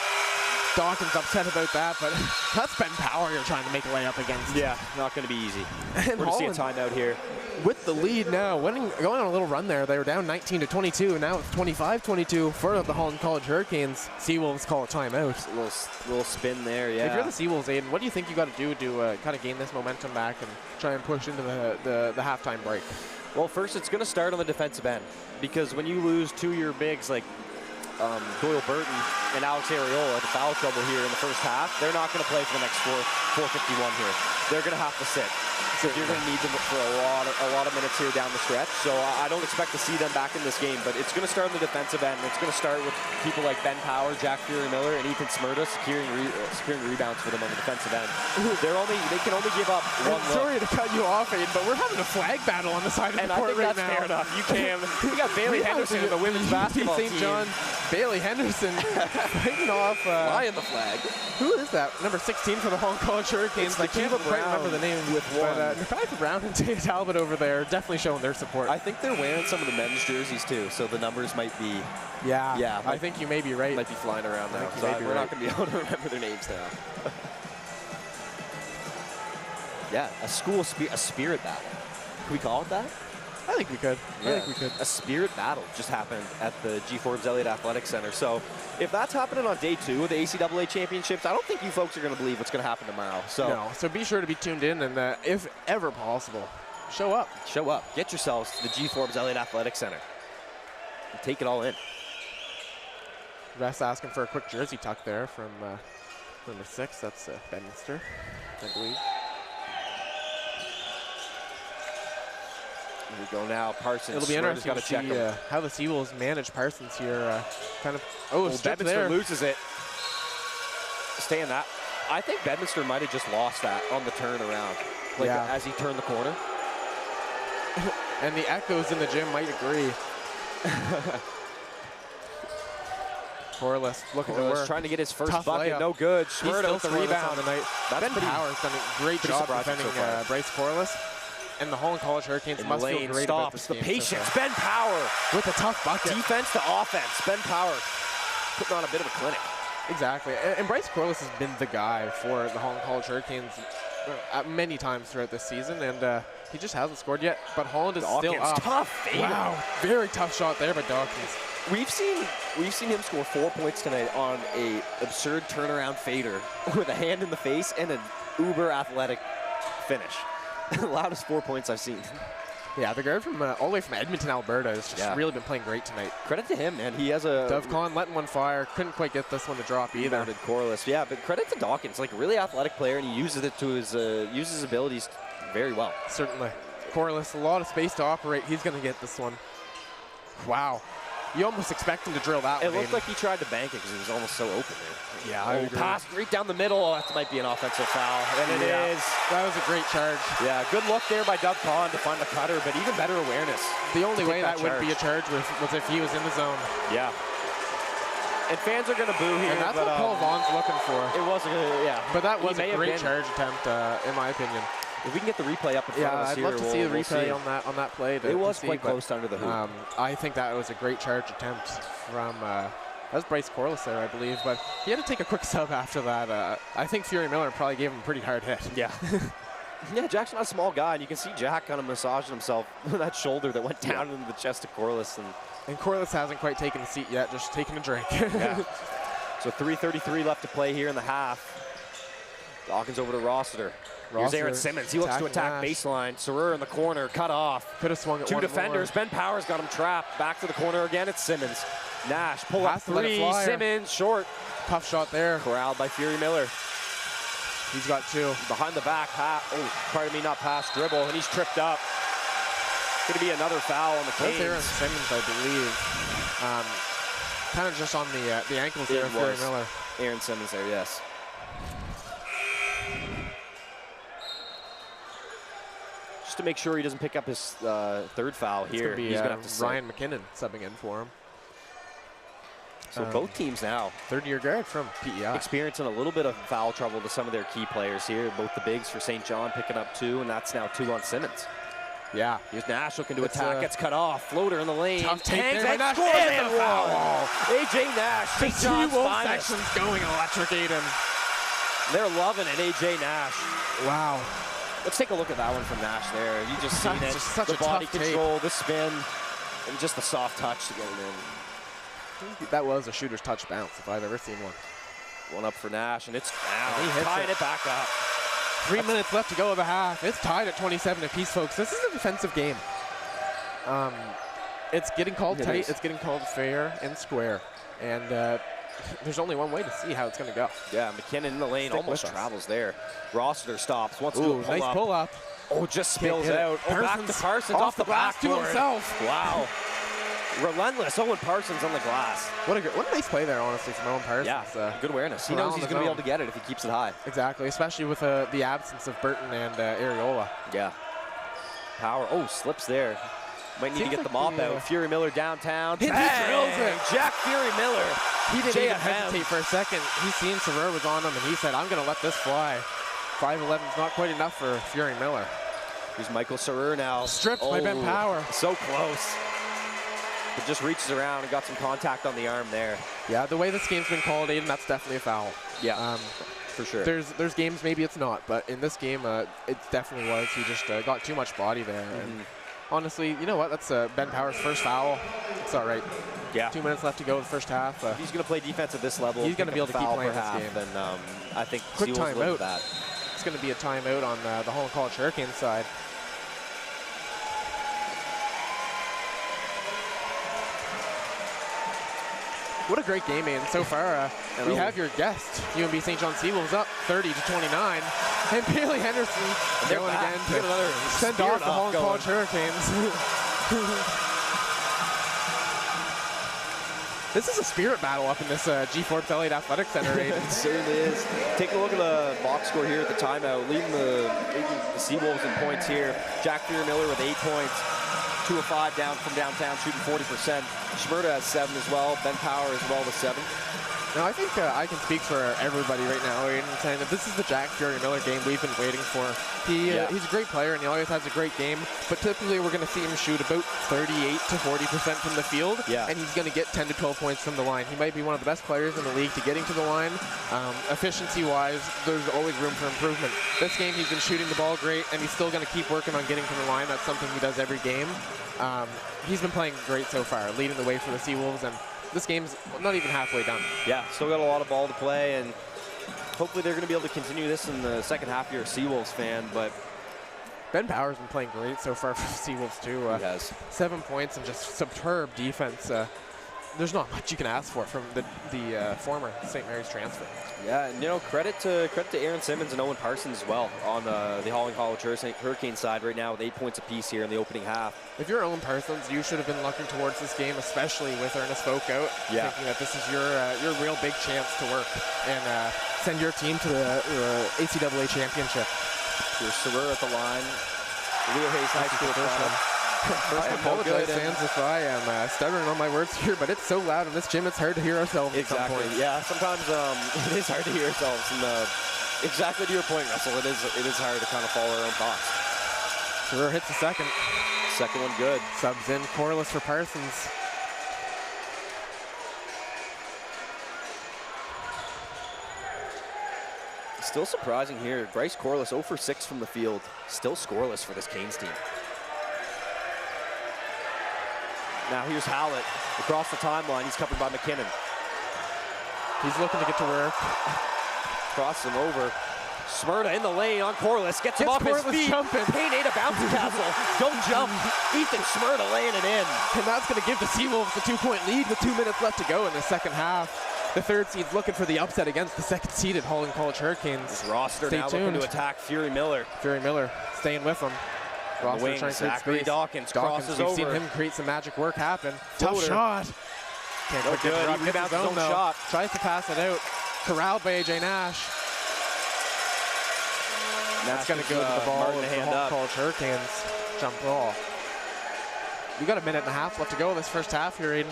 Dawkins upset about that, but that's Ben Power you're trying to make a layup against. Yeah, not going to be easy. And we're going to see a timeout here. With the lead now, going on a little run there. They were down 19-22, and now it's 25-22 for the Holland College Hurricanes. Seawolves call a timeout. A little spin there, yeah. If you're the Seawolves, Aiden, what do you think you got to do to kind of gain this momentum back and try and push into the halftime break? Well, first it's going to start on the defensive end, because when you lose 2 of your bigs, like Doyle Burton and Alex Areola to foul trouble here in the first half, they're not going to play for the next 4:51 here. They're going to have to sit. So you're going to need them for a lot of minutes here down the stretch. So I don't expect to see them back in this game, but it's going to start on the defensive end. It's going to start with people like Ben Power, Jack Fury-Miller, and Ethan Smyrna securing rebounds for them on the defensive end. They can only give up one look. Sorry to cut you off, Aiden, but we're having a flag battle on the side of the court right now. And I think that's fair enough. You can. We got Bailey Henderson in the women's basketball St. team. John, Bailey Henderson fighting off. Flying the flag. Who is that? Number 16 for the Hong Kong Hurricanes. I can't quite remember the name. With one. But Nikai Brown and Tay Talbot over there definitely showing their support. I think they're wearing some of the men's jerseys too, so the numbers might be. Yeah. I think you may be right. Might be flying around now. We're not going to be able to remember their names now. Yeah, a spirit battle. Can we call it that? I think we could. Yeah. I think we could. A spirit battle just happened at the G. Forbes Elliott Athletic Center. So if that's happening on day 2 of the ACAA championships, I don't think you folks are going to believe what's going to happen tomorrow. So no. So be sure to be tuned in, and if ever possible, show up. Show up. Get yourselves to the G. Forbes Elliott Athletic Center. And take it all in. Ref's asking for a quick jersey tuck there from number 6. That's Bedminster, I believe. Here we go now. Parsons. It'll be interesting to see how the Seawolves manage Parsons here. Bedminster loses it. Stay in that. I think Bedminster might have just lost that on the turnaround, as he turned the corner. And the echoes in the gym might agree. Corliss looking to work. Trying to get his first Tough bucket. layup. No good. He's Smyrna with the rebound. tonight. Ben Power's done a great job defending Bryce Corliss. And the Holland College Hurricanes must feel great about this game. The patience. Ben Power with a tough bucket. Defense to offense. Ben Power putting on a bit of a clinic. Exactly. And Bryce Corliss has been the guy for the Holland College Hurricanes many times throughout this season, and he just hasn't scored yet. But Holland is still up. Tough fader. Wow, very tough shot there by Dawkins. We've seen him score 4 points tonight on a absurd turnaround fader with a hand in the face and an uber athletic finish. The loudest 4 points I've seen. Yeah, the guard from all the way from Edmonton, Alberta has just really been playing great tonight. Credit to him, man. He has a... Dovcon letting one fire. Couldn't quite get this one to drop either. Rebounded Corliss. Yeah, but credit to Dawkins. Like a really athletic player, and he uses it to his abilities very well. Certainly. Corliss, a lot of space to operate. He's going to get this one. Wow. You almost expect him to drill that one. It looked like he tried to bank it because he was almost so open there. Yeah, I agree. Pass right down the middle. Oh, that might be an offensive foul. And it is. That was a great charge. Yeah, good look there by Doug Kahn to find the cutter, but even better awareness. The only way that wouldn't be a charge was if he was in the zone. Yeah. And fans are going to boo here. And that's what Paul Vaughn's looking for. It was, yeah. But that was a great charge attempt, in my opinion. If we can get the replay up in front of us I'd here, love to see the replay on that play. It was quite close under the hoop. I think that was a great charge attempt from that was Bryce Corliss there, I believe, but he had to take a quick sub after that. I think Fury-Miller probably gave him a pretty hard hit. Yeah. Yeah, Jack's not a small guy, and you can see Jack kind of massaging himself with that shoulder that went down into the chest of Corliss. And Corliss hasn't quite taken a seat yet, just taking a drink. Yeah. So 3:33 left to play here in the half. Dawkins over to Rossiter. Here's Aaron Simmons. He looks to attack baseline. Sarer in the corner, cut off. Could have swung it. 2 defenders. Ben Powers got him trapped. Back to the corner again. It's Simmons. Nash pull up 3. Simmons short. Tough shot there. Corralled by Fury-Miller. He's got 2. Behind the back. Not pass, dribble, and he's tripped up. Going to be another foul on the Canes. That's Aaron Simmons, I believe. Kind of just on the ankles there of Fury-Miller. Aaron Simmons there, yes. To make sure he doesn't pick up his 3rd foul here. He's going to have to Ryan McKinnon subbing in for him. So both teams now. 3rd-year guard from PEI. Experiencing a little bit of foul trouble to some of their key players here. Both the bigs for St. John picking up 2, and that's now 2 on Simmons. Yeah. Here's Nash looking to attack. Gets cut off. Floater in the lane. Tough take Hangs there. and Nash scores and the foul. A.J. Nash. St. John's finest. Section's going electric, Aiden. They're loving it. A.J. Nash. Wow. Let's take a look at that one from Nash there. You just seen it. Just such the a body tough control, take. the spin, and just the soft touch to get it in. That was a shooter's touch bounce if I've ever seen one. One up for Nash, and it's tying it back up. 3 minutes left to go of the half. It's tied at 27 apiece, folks. This is a defensive game. It's getting called tight. It's getting called fair and square. And there's only one way to see how it's going to go. Yeah, McKinnon in the lane almost travels there. Rossiter stops. Wants to do a pull-up. Nice pull-up. Oh, just spills out. Oh, back to Parsons off the glass to himself. Wow. Relentless. Owen Parsons on the glass. What a nice play there, honestly, from Owen Parsons. Yeah, good awareness. He knows he's going to be able to get it if he keeps it high. Exactly, especially with the absence of Burton and Areola. Yeah. Power. Oh, slips there. Might need to get the mop out. Fury Miller downtown. He drills it. Jack Fury Miller. He didn't even hesitate for a second. He seen Sarer was on him, and he said, I'm going to let this fly. 5'11's not quite enough for Fury Miller. Here's Michael Sarer now. Stripped by Ben Power. So close. But just reaches around and got some contact on the arm there. Yeah, the way this game's been called, Aiden, that's definitely a foul. Yeah, for sure. There's games maybe it's not, but in this game, it definitely was. He just got too much body there. And honestly, you know what? That's Ben Power's first foul. It's all right. Yeah. 2 minutes left to go in the first half. If he's going to play defense at this level, he's going to be able to keep playing this game. Then I think quick timeout. That. It's going to be a timeout on the Holland College Hurricanes side. What a great game, Aiden. So far, we have your guest. UNB St. John Seawolves up 30-29. And Bailey Henderson going again to send off the Holland College Hurricanes. This is a spirit battle up in this G. Forbes Elliott Athletic Center, Aiden. It certainly is. Take a look at the box score here at the timeout. Leading the Seawolves in points here. Jack Fury Miller with 8 points. 2 of 5 down from downtown, shooting 40%. Schmerda has 7 as well. Ben Power as well with 7. Now, I think I can speak for everybody right now, Aiden, saying that this is the Jack Fury Miller game we've been waiting for. He's a great player, and he always has a great game, but typically we're going to see him shoot about 38 to 40% from the field, and he's going to get 10 to 12 points from the line. He might be one of the best players in the league to getting to the line. Efficiency-wise, there's always room for improvement. This game, he's been shooting the ball great, and he's still going to keep working on getting to the line. That's something he does every game. He's been playing great so far, leading the way for the Seawolves, and this game's not even halfway done. Yeah, still got a lot of ball to play, and hopefully they're going to be able to continue this in the second half. You're a Seawolves fan, but Ben Power's been playing great so far for the Seawolves too. He has 7 points and just superb defense. There's not much you can ask for from the former St. Mary's transfer. Yeah, and credit to Aaron Simmons and Owen Parsons as well on the Holland College Hurricane side right now with 8 points apiece here in the opening half. If you're Owen Parsons, you should have been looking towards this game, especially with Ernest Folk out, thinking that this is your real big chance to work and send your team to the ACAA championship. Here's Sarer at the line. Leo Hayes High School first one. I apologize, fans, if I am stuttering on my words here, but it's so loud in this gym, it's hard to hear ourselves at some point. Yeah, sometimes it is hard to hear ourselves. And exactly to your point, Russell, it is hard to kind of follow our own thoughts. Sarer hits the second. Second one good. Subs in Corliss for Parsons. Still surprising here. Bryce Corliss 0 for 6 from the field. Still scoreless for this Canes team. Now here's Hallett across the timeline. He's covered by McKinnon. He's looking to get to work. Cross him over. Smyrna in the lane on Corliss. Gets him off his feet. Payne ate a bouncy castle. Don't jump. Ethan Smyrna laying it in. And that's going to give the Seawolves a 2-point lead with 2 minutes left to go in the second half. The third seed's looking for the upset against the second seeded Holland College Hurricanes. This roster now looking to attack Fury Miller. Fury Miller staying with him. On the wing, Zachary Dawkins crosses over. We've seen him create some magic work happen. Tough shot. Can't no good. He rebounds his own shot. Tries to pass it out. Corralled by AJ Nash. That's going to go to the ball of the Holland College Hurricanes. Jump ball. You got a minute and a half left to go in this first half here, Aiden.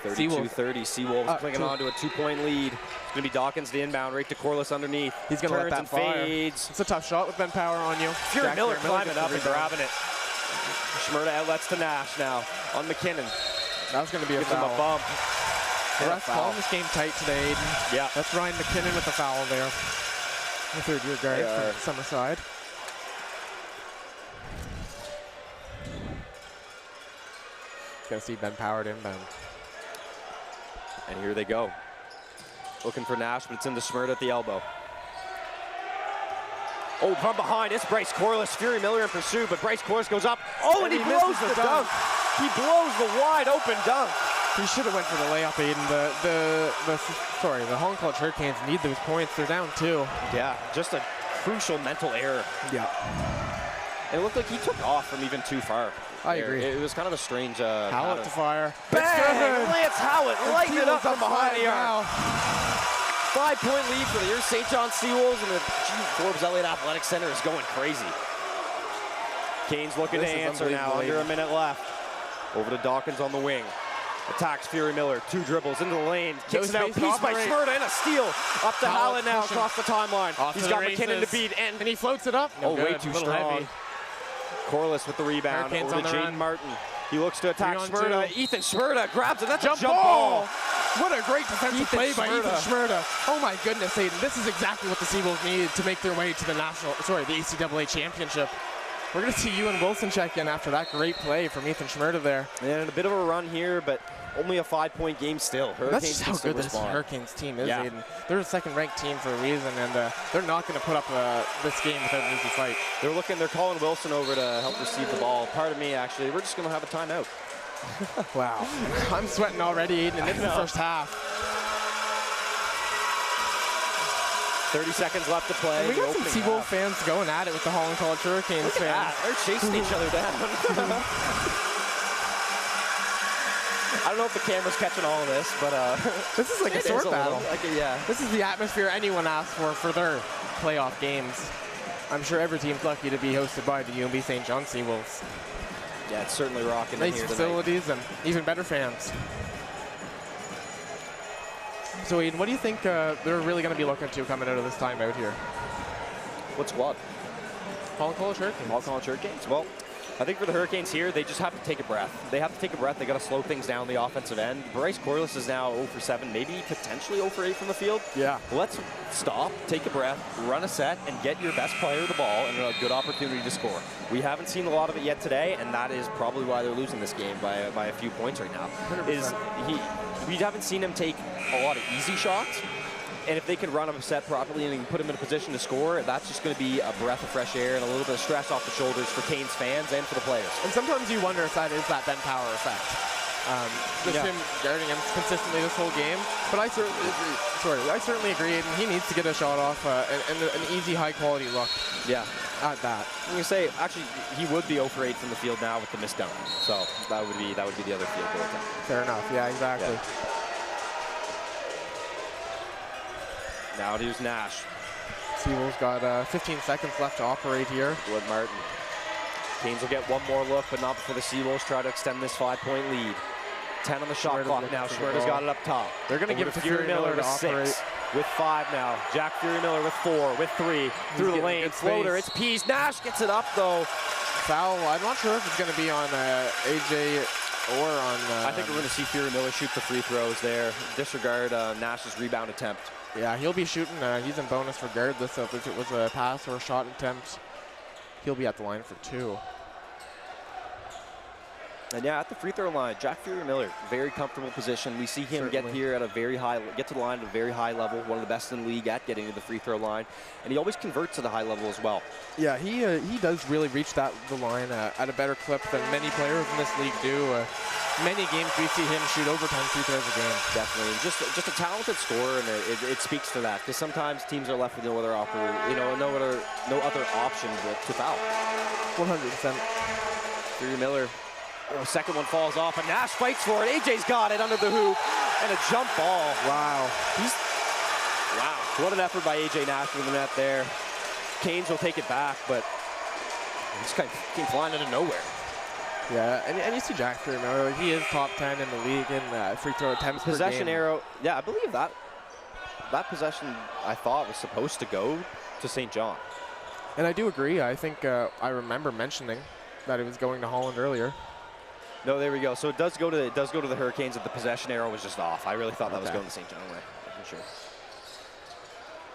32-30. Seawolves clinging on to a 2-point lead. It's going to be Dawkins the inbound right to Corliss underneath. He's going to let that fire. Fades. It's a tough shot with Ben Power on you. Fury Miller climbing up and grabbing it. Schmerda outlets to Nash now on McKinnon. That was going to be a Gives foul. him a bump. The ref's calling this game tight today, Aiden. Yeah. That's Ryan McKinnon with the foul there. The third-year guard from Summerside. Gonna see Ben Power inbound. And here they go. Looking for Nash, but it's into Schmerda at the elbow. Oh, from behind, it's Bryce Corliss. Fury Miller in pursuit, but Bryce Corliss goes up. Oh, and he blows the dunk. He blows the wide open dunk. He should have went for the layup, Aiden. The Hong Kong Hurricanes need those points. They're down 2. Yeah, just a crucial mental error. Yeah. It looked like he took off from even too far. I agree. It was kind of a strange Howlett to fire. Bang! Lance Howlett lighting it up from behind the arc. 5-point lead for the St. John Seawolves, and the Forbes Elliott Athletic Center is going crazy. Canes looking to answer now, under a minute left. Over to Dawkins on the wing. Attacks Fury Miller, 2 dribbles into the lane, kicks it out, piece by Schmerda, and a steal. Up to Howlett now across the timeline. He's got McKinnon to beat, and he floats it up. No way too strong. Heavy. Corliss with the rebound, over to Jaden Martin. He looks to attack Schmerda. Ethan Schmerda grabs it, that's a jump ball. What a great defensive play by Ethan Schmerda. Oh my goodness, Aiden, this is exactly what the Seawolves needed to make their way to the the ACAA championship. We're going to see Ewan Wilson check in after that great play from Ethan Schmerda there. And a bit of a run here, but only a 5-point game still. Hurricanes That's just how good this Hurricanes team is, Aiden. They're a second-ranked team for a reason, and they're not going to put up this game without an easy fight. They're calling Wilson over to help receive the ball. Pardon me, actually. We're just going to have a timeout. Wow. I'm sweating already, Aiden, and it's the first half. 30 seconds left to play. And we got some Seawolf fans going at it with the Holland College Hurricanes fans. They're chasing each other down. I don't know if the camera's catching all of this, but this is like a sword battle. Yeah. This is the atmosphere anyone asks for their playoff games. I'm sure every team's lucky to be hosted by the UMB St. John Seawolves. Yeah, it's certainly rocking nice in here facilities tonight. And even better fans. So, Aiden, what do you think they're really going to be looking to coming out of this timeout here? What squad? Holland College Hurricanes. Holland College Hurricanes. Well, I think for the Hurricanes here, they just have to take a breath. They have to take a breath. They got to slow things down the offensive end. Bryce Corliss is now 0 for 7, maybe potentially 0 for 8 from the field. Yeah. Let's stop, take a breath, run a set, and get your best player the ball and a good opportunity to score. We haven't seen a lot of it yet today, and that is probably why they're losing this game by a few points right now. 100%. We haven't seen him take a lot of easy shots. And if they can run him a set properly and put him in a position to score, that's just going to be a breath of fresh air and a little bit of stress off the shoulders for Canes fans and for the players. And sometimes you wonder if that is that Ben Power effect. Him guarding him consistently this whole game. But I certainly agree. And he needs to get a shot off an easy, high-quality look. Yeah. At that. I'm going to say, actually, he would be 0 for 8 from the field now with the missed dunk. So that would be the other field goal attempt. Fair enough. Yeah, exactly. Yeah. Now here's Nash. Seawolves got 15 seconds left to operate here. Wood Martin. Canes will get one more look, but not before the Seawolves try to extend this 5-point lead. 10 on the shot clock now. Schmerda's got it up top. They're going to give it to Fury Miller to operate. 6, with 5 now. Jack Fury Miller with 4, with 3. Through the lane, floater, it's Pease. Nash gets it up though. Foul, I'm not sure if it's going to be on AJ or on... I think we're going to see Fury Miller shoot the free throws there. Disregard Nash's rebound attempt. Yeah, he'll be shooting. He's in bonus regardless, so if it was a pass or a shot attempt, he'll be at the line for 2. And yeah, at the free throw line, Jack Fury Miller, very comfortable position. We see him get here at a very high, get to the line at a very high level, one of the best in the league at getting to the free throw line, and he always converts at a high level as well. Yeah, he does really reach the line at a better clip than many players in this league do. Many games we see him shoot over 10 free throws a game. Definitely, just a talented scorer, and it speaks to that. Because sometimes teams are left with no other option to foul. 100%. Fury Miller. Oh, second one falls off, and Nash fights for it. AJ's got it under the hoop, and a jump ball. Wow. Wow. What an effort by AJ Nash with the net there. Canes will take it back, but this guy came flying out of nowhere. Yeah, and you see Jack Fury Miller, he is top 10 in the league in free throw attempts per game. Possession arrow, yeah, I believe that possession I thought was supposed to go to St. John. And I do agree. I think I remember mentioning that it was going to Holland earlier. No, there we go. So it does go to the Hurricanes, and the possession arrow was just off. I really thought that was going to St. John away. I wasn't sure.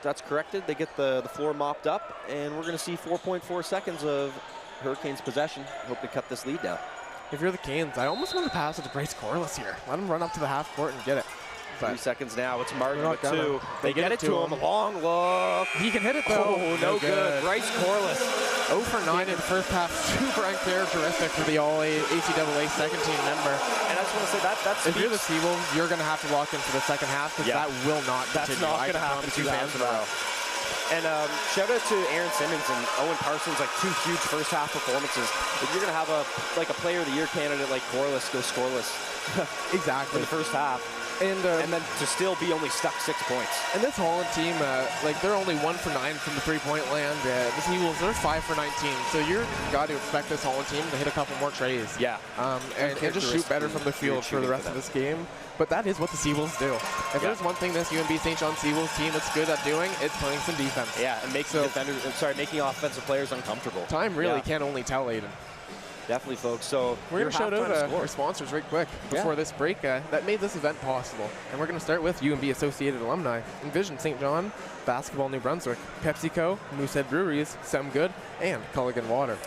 That's corrected. They get the floor mopped up, and we're going to see 4.4 seconds of Hurricanes possession. Hope to cut this lead down. If you're the Canes, I almost want to pass it to Bryce Corliss here. Let him run up to the half court and get it. 3 seconds now. It's Martin with gonna. 2. They get it to him. Long look. He can hit it though. Oh, no good. Bryce Corliss. 0 for 9 in the first half. Super uncharacteristic for the ACAA second team member. And I just want to say that's if you're the Seawolves, you're going to have to lock in for the second half because that will not continue. That's not going to happen 2 hands in a row. And shout out to Aaron Simmons and Owen Parsons, like 2 huge first half performances. If you're going to have a player of the year candidate like Corliss go scoreless exactly in the first half. And then to still be only stuck 6 points. And this Holland team, they're only 1 for 9 from the 3-point land. The Seawolves, they're 5 for 19. So you've got to expect this Holland team to hit a couple more trays. Yeah. And just shoot better from the field for the rest of this game. But that is what the Seawolves do. If there's one thing this UNB St. John Seawolves team is good at doing, it's playing some defense. Yeah, and making offensive players uncomfortable. Time really can only tell, Aiden. Definitely, folks. So we're going to shout out our sponsors right quick before this break that made this event possible. And we're going to start with UNB Associated Alumni, Envision St. John, Basketball New Brunswick, PepsiCo, Moosehead Breweries, Some Good, and Culligan Water.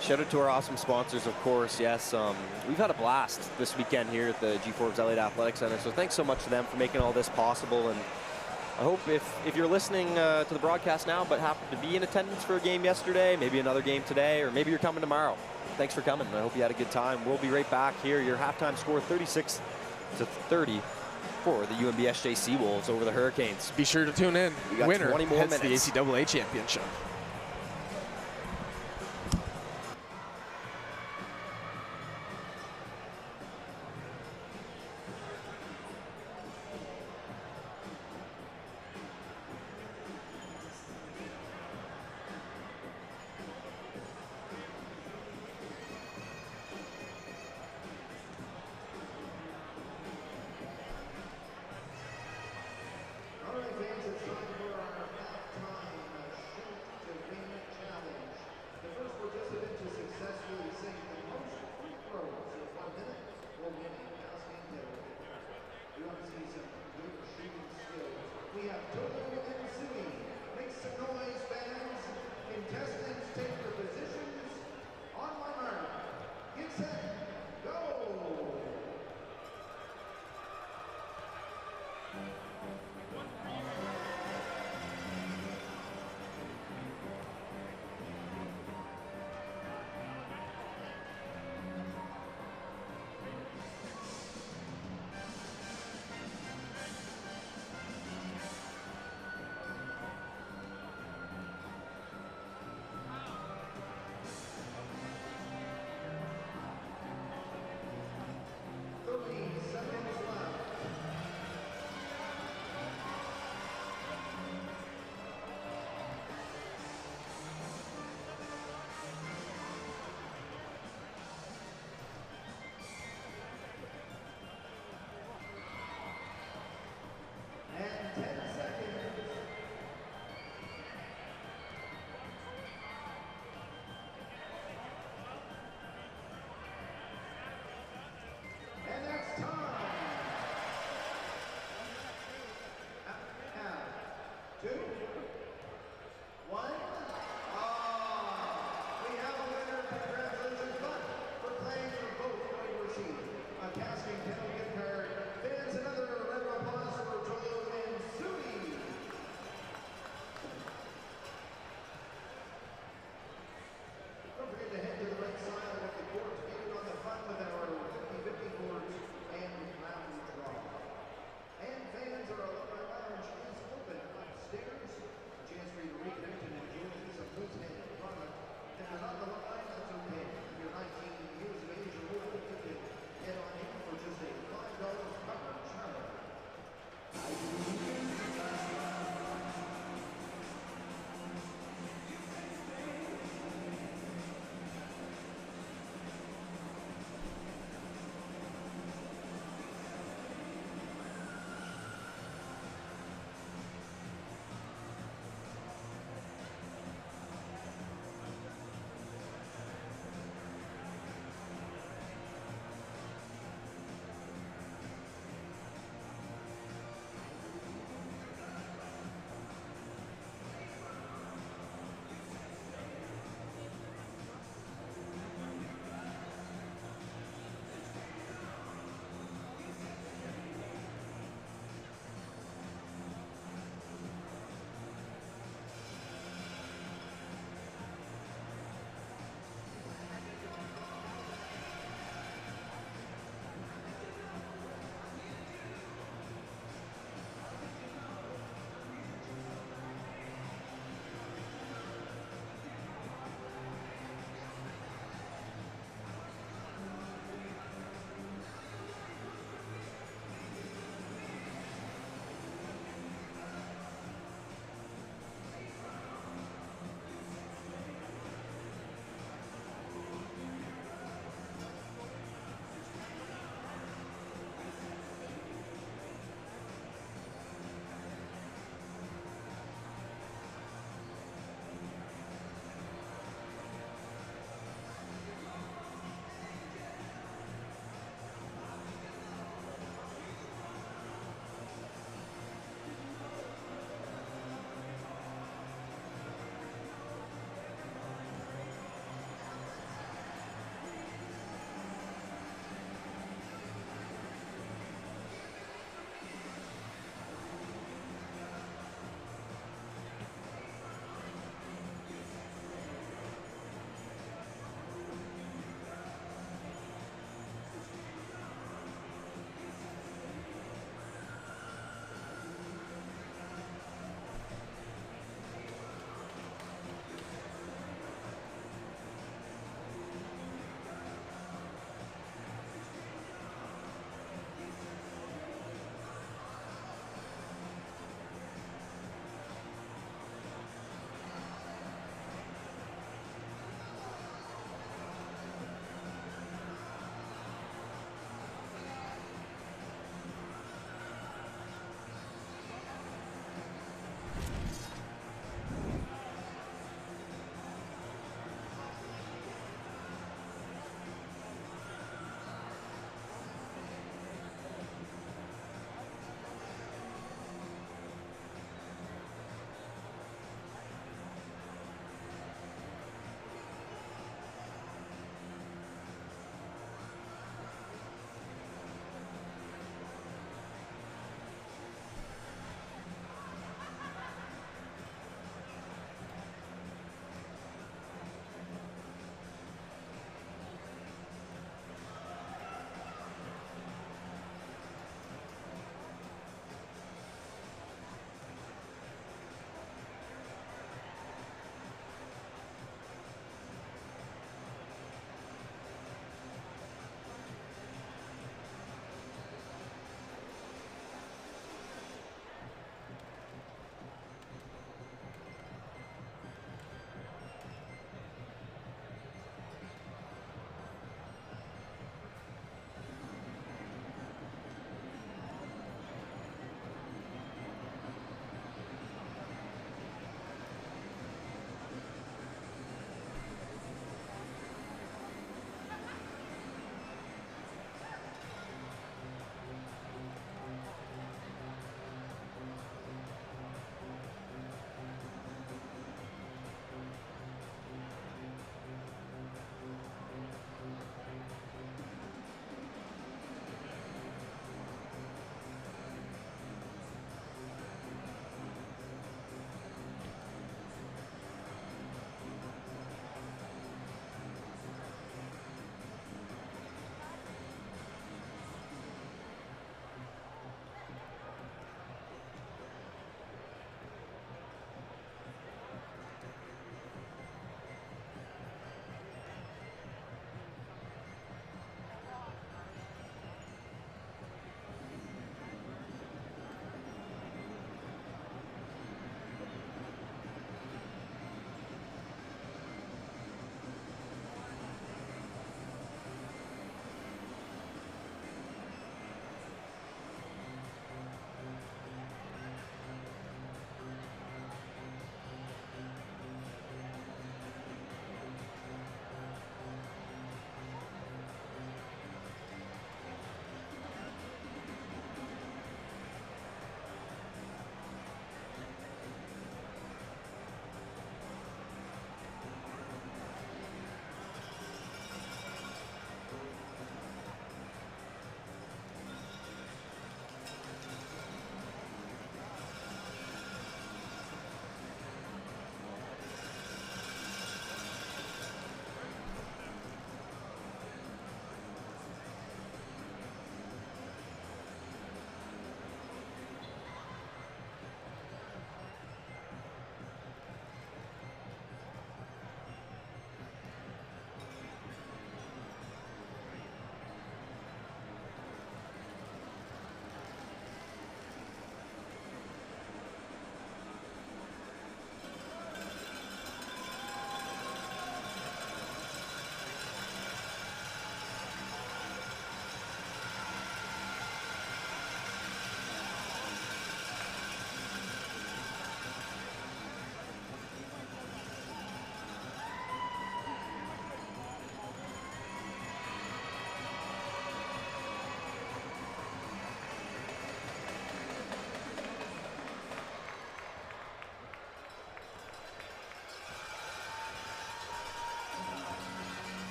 Shout out to our awesome sponsors, of course. Yes, we've had a blast this weekend here at the G4 Elliott Athletic Center. So thanks so much to them for making all this possible. And I hope if you're listening to the broadcast now but happen to be in attendance for a game yesterday, maybe another game today, or maybe you're coming tomorrow, thanks for coming. I hope you had a good time. We'll be right back here. Your halftime score 36-30 for the UNB SJ Seawolves over the Hurricanes. Be sure to tune in. We got Winner 20 more heads minutes. to the ACAA championship.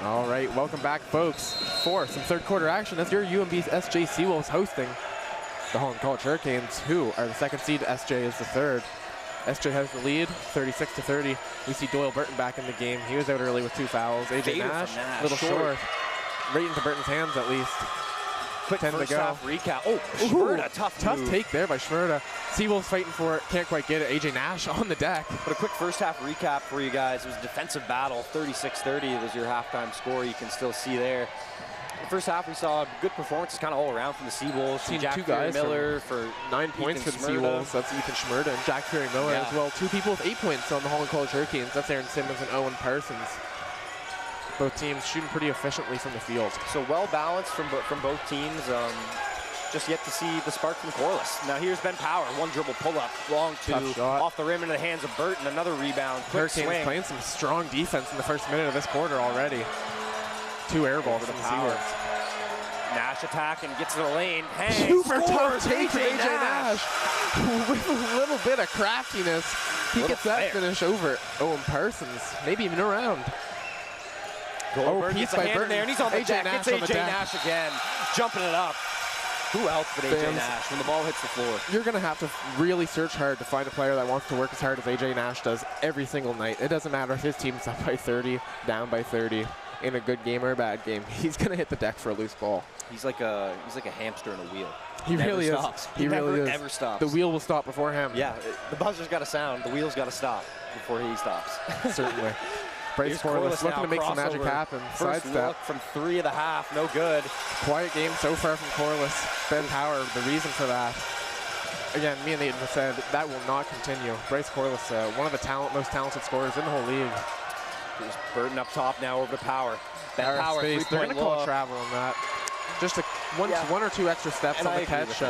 All right, welcome back, folks, for some third quarter action as your UMB's SJ Seawolves hosting the Holland College Hurricanes, who are the second seed. SJ is the third. SJ has the lead, 36-30. We see Doyle Burton back in the game. He was out early with 2 fouls. AJ Nash, a little short. Right into Burton's hands, at least. Quick 10 first to go. half recap. Oh, Schmerda, tough move. take there by Schmerda. Seawolves fighting for it, can't quite get it. AJ Nash on the deck. But a quick first half recap for you guys. It was a defensive battle, 36-30 was your halftime score. You can still see there. The first half we saw good performances kind of all around from the Seawolves. Seen Jack two guys Miller for 9 points for the Seawolves. That's Ethan Schmerda and Jack Fury Miller as well. 2 people with 8 points on the Holland College Hurricanes. That's Aaron Simmons and Owen Parsons. Both teams shooting pretty efficiently from the field. So well balanced from both teams. Just yet to see the spark from Corliss. Now here's Ben Power, 1 dribble pull-up, long 2, off the rim into the hands of Burton, another rebound, quick Hurricanes swing. playing some strong defense in the first minute of this quarter already. 2 air balls from the Seawolves. Nash attack and gets to the lane. Hangs, Super scores, tough take from AJ Nash. With a little bit of craftiness, he gets that finish over Owen Parsons, maybe even around. Goldberg piece gets a by hand in Burton. there, and he's on the deck. Nash It's on the AJ deck. Nash again, jumping it up. Who else but AJ Nash when the ball hits the floor? You're going to have to really search hard to find a player that wants to work as hard as AJ Nash does every single night. It doesn't matter if his team's up by 30, down by 30, in a good game or a bad game. He's going to hit the deck for a loose ball. He's like a hamster in a wheel. He really is. He really is. Never stops. The wheel will stop before him. Yeah, the buzzer's got to sound. The wheel's got to stop before he stops. Certainly. Bryce Corliss looking to make some magic happen. First Sidestep. look from 3 of the half, no good. Quiet game so far from Corliss. Ben Power, the reason for that. Again, me and Aiden have said that will not continue. Bryce Corliss, one of the most talented scorers in the whole league. Here's Burton up top now over to Power. Ben Power, They're going to call look. travel on that. Just one or two extra steps on the catch.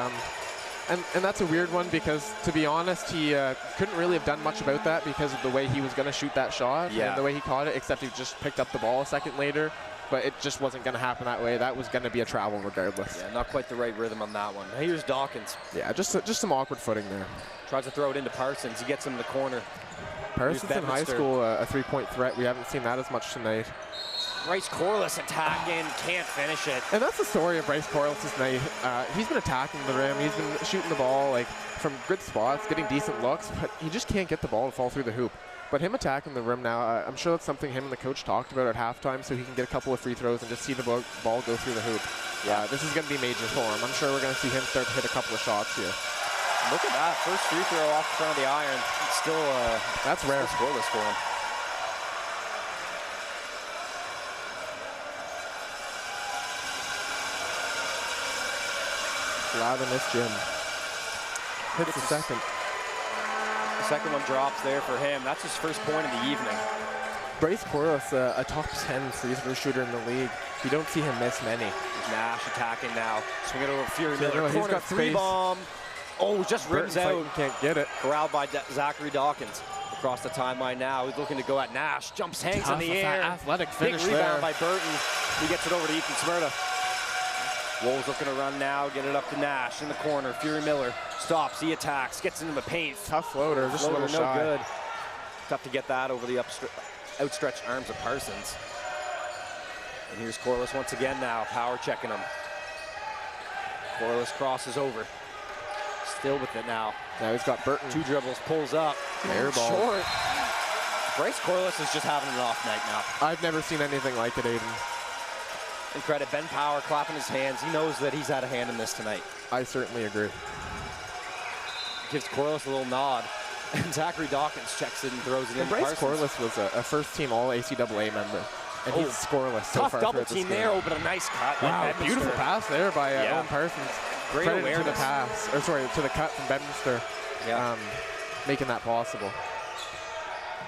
And that's a weird one because, to be honest, he couldn't really have done much about that because of the way he was going to shoot that shot and the way he caught it, except he just picked up the ball a second later. But it just wasn't going to happen that way. That was going to be a travel regardless. Yeah, not quite the right rhythm on that one. Here's Dawkins. Yeah, just some awkward footing there. Tries to throw it into Parsons. He gets him in the corner. Parsons in high school, a 3-point threat. We haven't seen that as much tonight. Bryce Corliss attacking, can't finish it. And that's the story of Bryce Corliss tonight. He's been attacking the rim. He's been shooting the ball from good spots, getting decent looks, but he just can't get the ball to fall through the hoop. But him attacking the rim now, I'm sure that's something him and the coach talked about at halftime, so he can get a couple of free throws and just see the ball go through the hoop. Yeah, this is going to be major for him. I'm sure we're going to see him start to hit a couple of shots here. Look at that, first free throw off the front of the iron. It's still that's rare. Scoreless for him. Loud in this gym. Hits the second. The second one drops there for him. That's his first point of the evening. Bryce Corliss, a top 10 free throw shooter in the league. You don't see him miss many. Nash attacking now. Swing it over Fury Miller. He's got three bomb. Oh, just rims out. Can't get it. Corralled by Zachary Dawkins. Across the timeline now. He's looking to go at Nash. Jumps, hangs in the air. Athletic finish Big rebound there by Burton. He gets it over to Ethan Smyrna. Wolves looking to run now, get it up to Nash in the corner. Fury Miller stops, he attacks, gets into the paint. Tough floater, just a little no shy. Good. Tough to get that over the outstretched arms of Parsons. And here's Corliss once again now, power checking him. Corliss crosses over. Still with it now. Now he's got Burton. 2 dribbles, pulls up. Air ball. Short. Bryce Corliss is just having an off night now. I've never seen anything like it, Aiden. And credit Ben Power clapping his hands. He knows that he's had a hand in this tonight. I certainly agree. Gives Corliss a little nod. And Zachary Dawkins checks it and throws it in. Bryce Corliss was a first-team All-ACAA member. And he's scoreless so far. Tough double team there, but a nice cut. Wow, beautiful pass there by Owen Parsons. Great Credit awareness. to the pass, or sorry, to the cut from Bedminster, making that possible.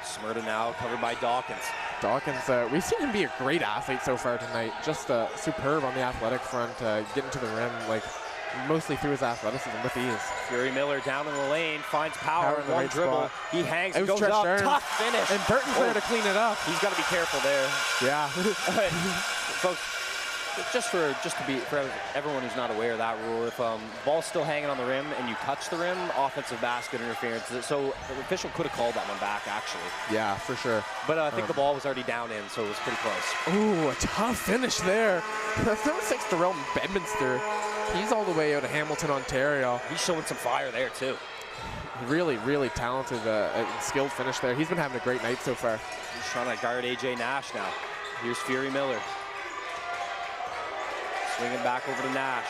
Smyrna now covered by Dawkins. Dawkins, we've seen him be a great athlete so far tonight. Just superb on the athletic front, getting to the rim, like mostly through his athleticism with ease. Fury Miller down in the lane, finds power in one dribble. Spot. He hangs and goes up, tough finish. And Burton's there to clean it up. He's got to be careful there. Yeah. Folks, just for everyone who's not aware of that rule, if ball's still hanging on the rim and you touch the rim, offensive basket interference. So the official could have called that one back, actually. Yeah, for sure. But I think the ball was already down in, so it was pretty close. Ooh, a tough finish there. That's number 6, Darrell Bedminster. He's all the way out of Hamilton, Ontario. He's showing some fire there, too. Really, really talented and skilled finish there. He's been having a great night so far. He's trying to guard AJ Nash now. Here's Fury Miller. Swinging back over to Nash.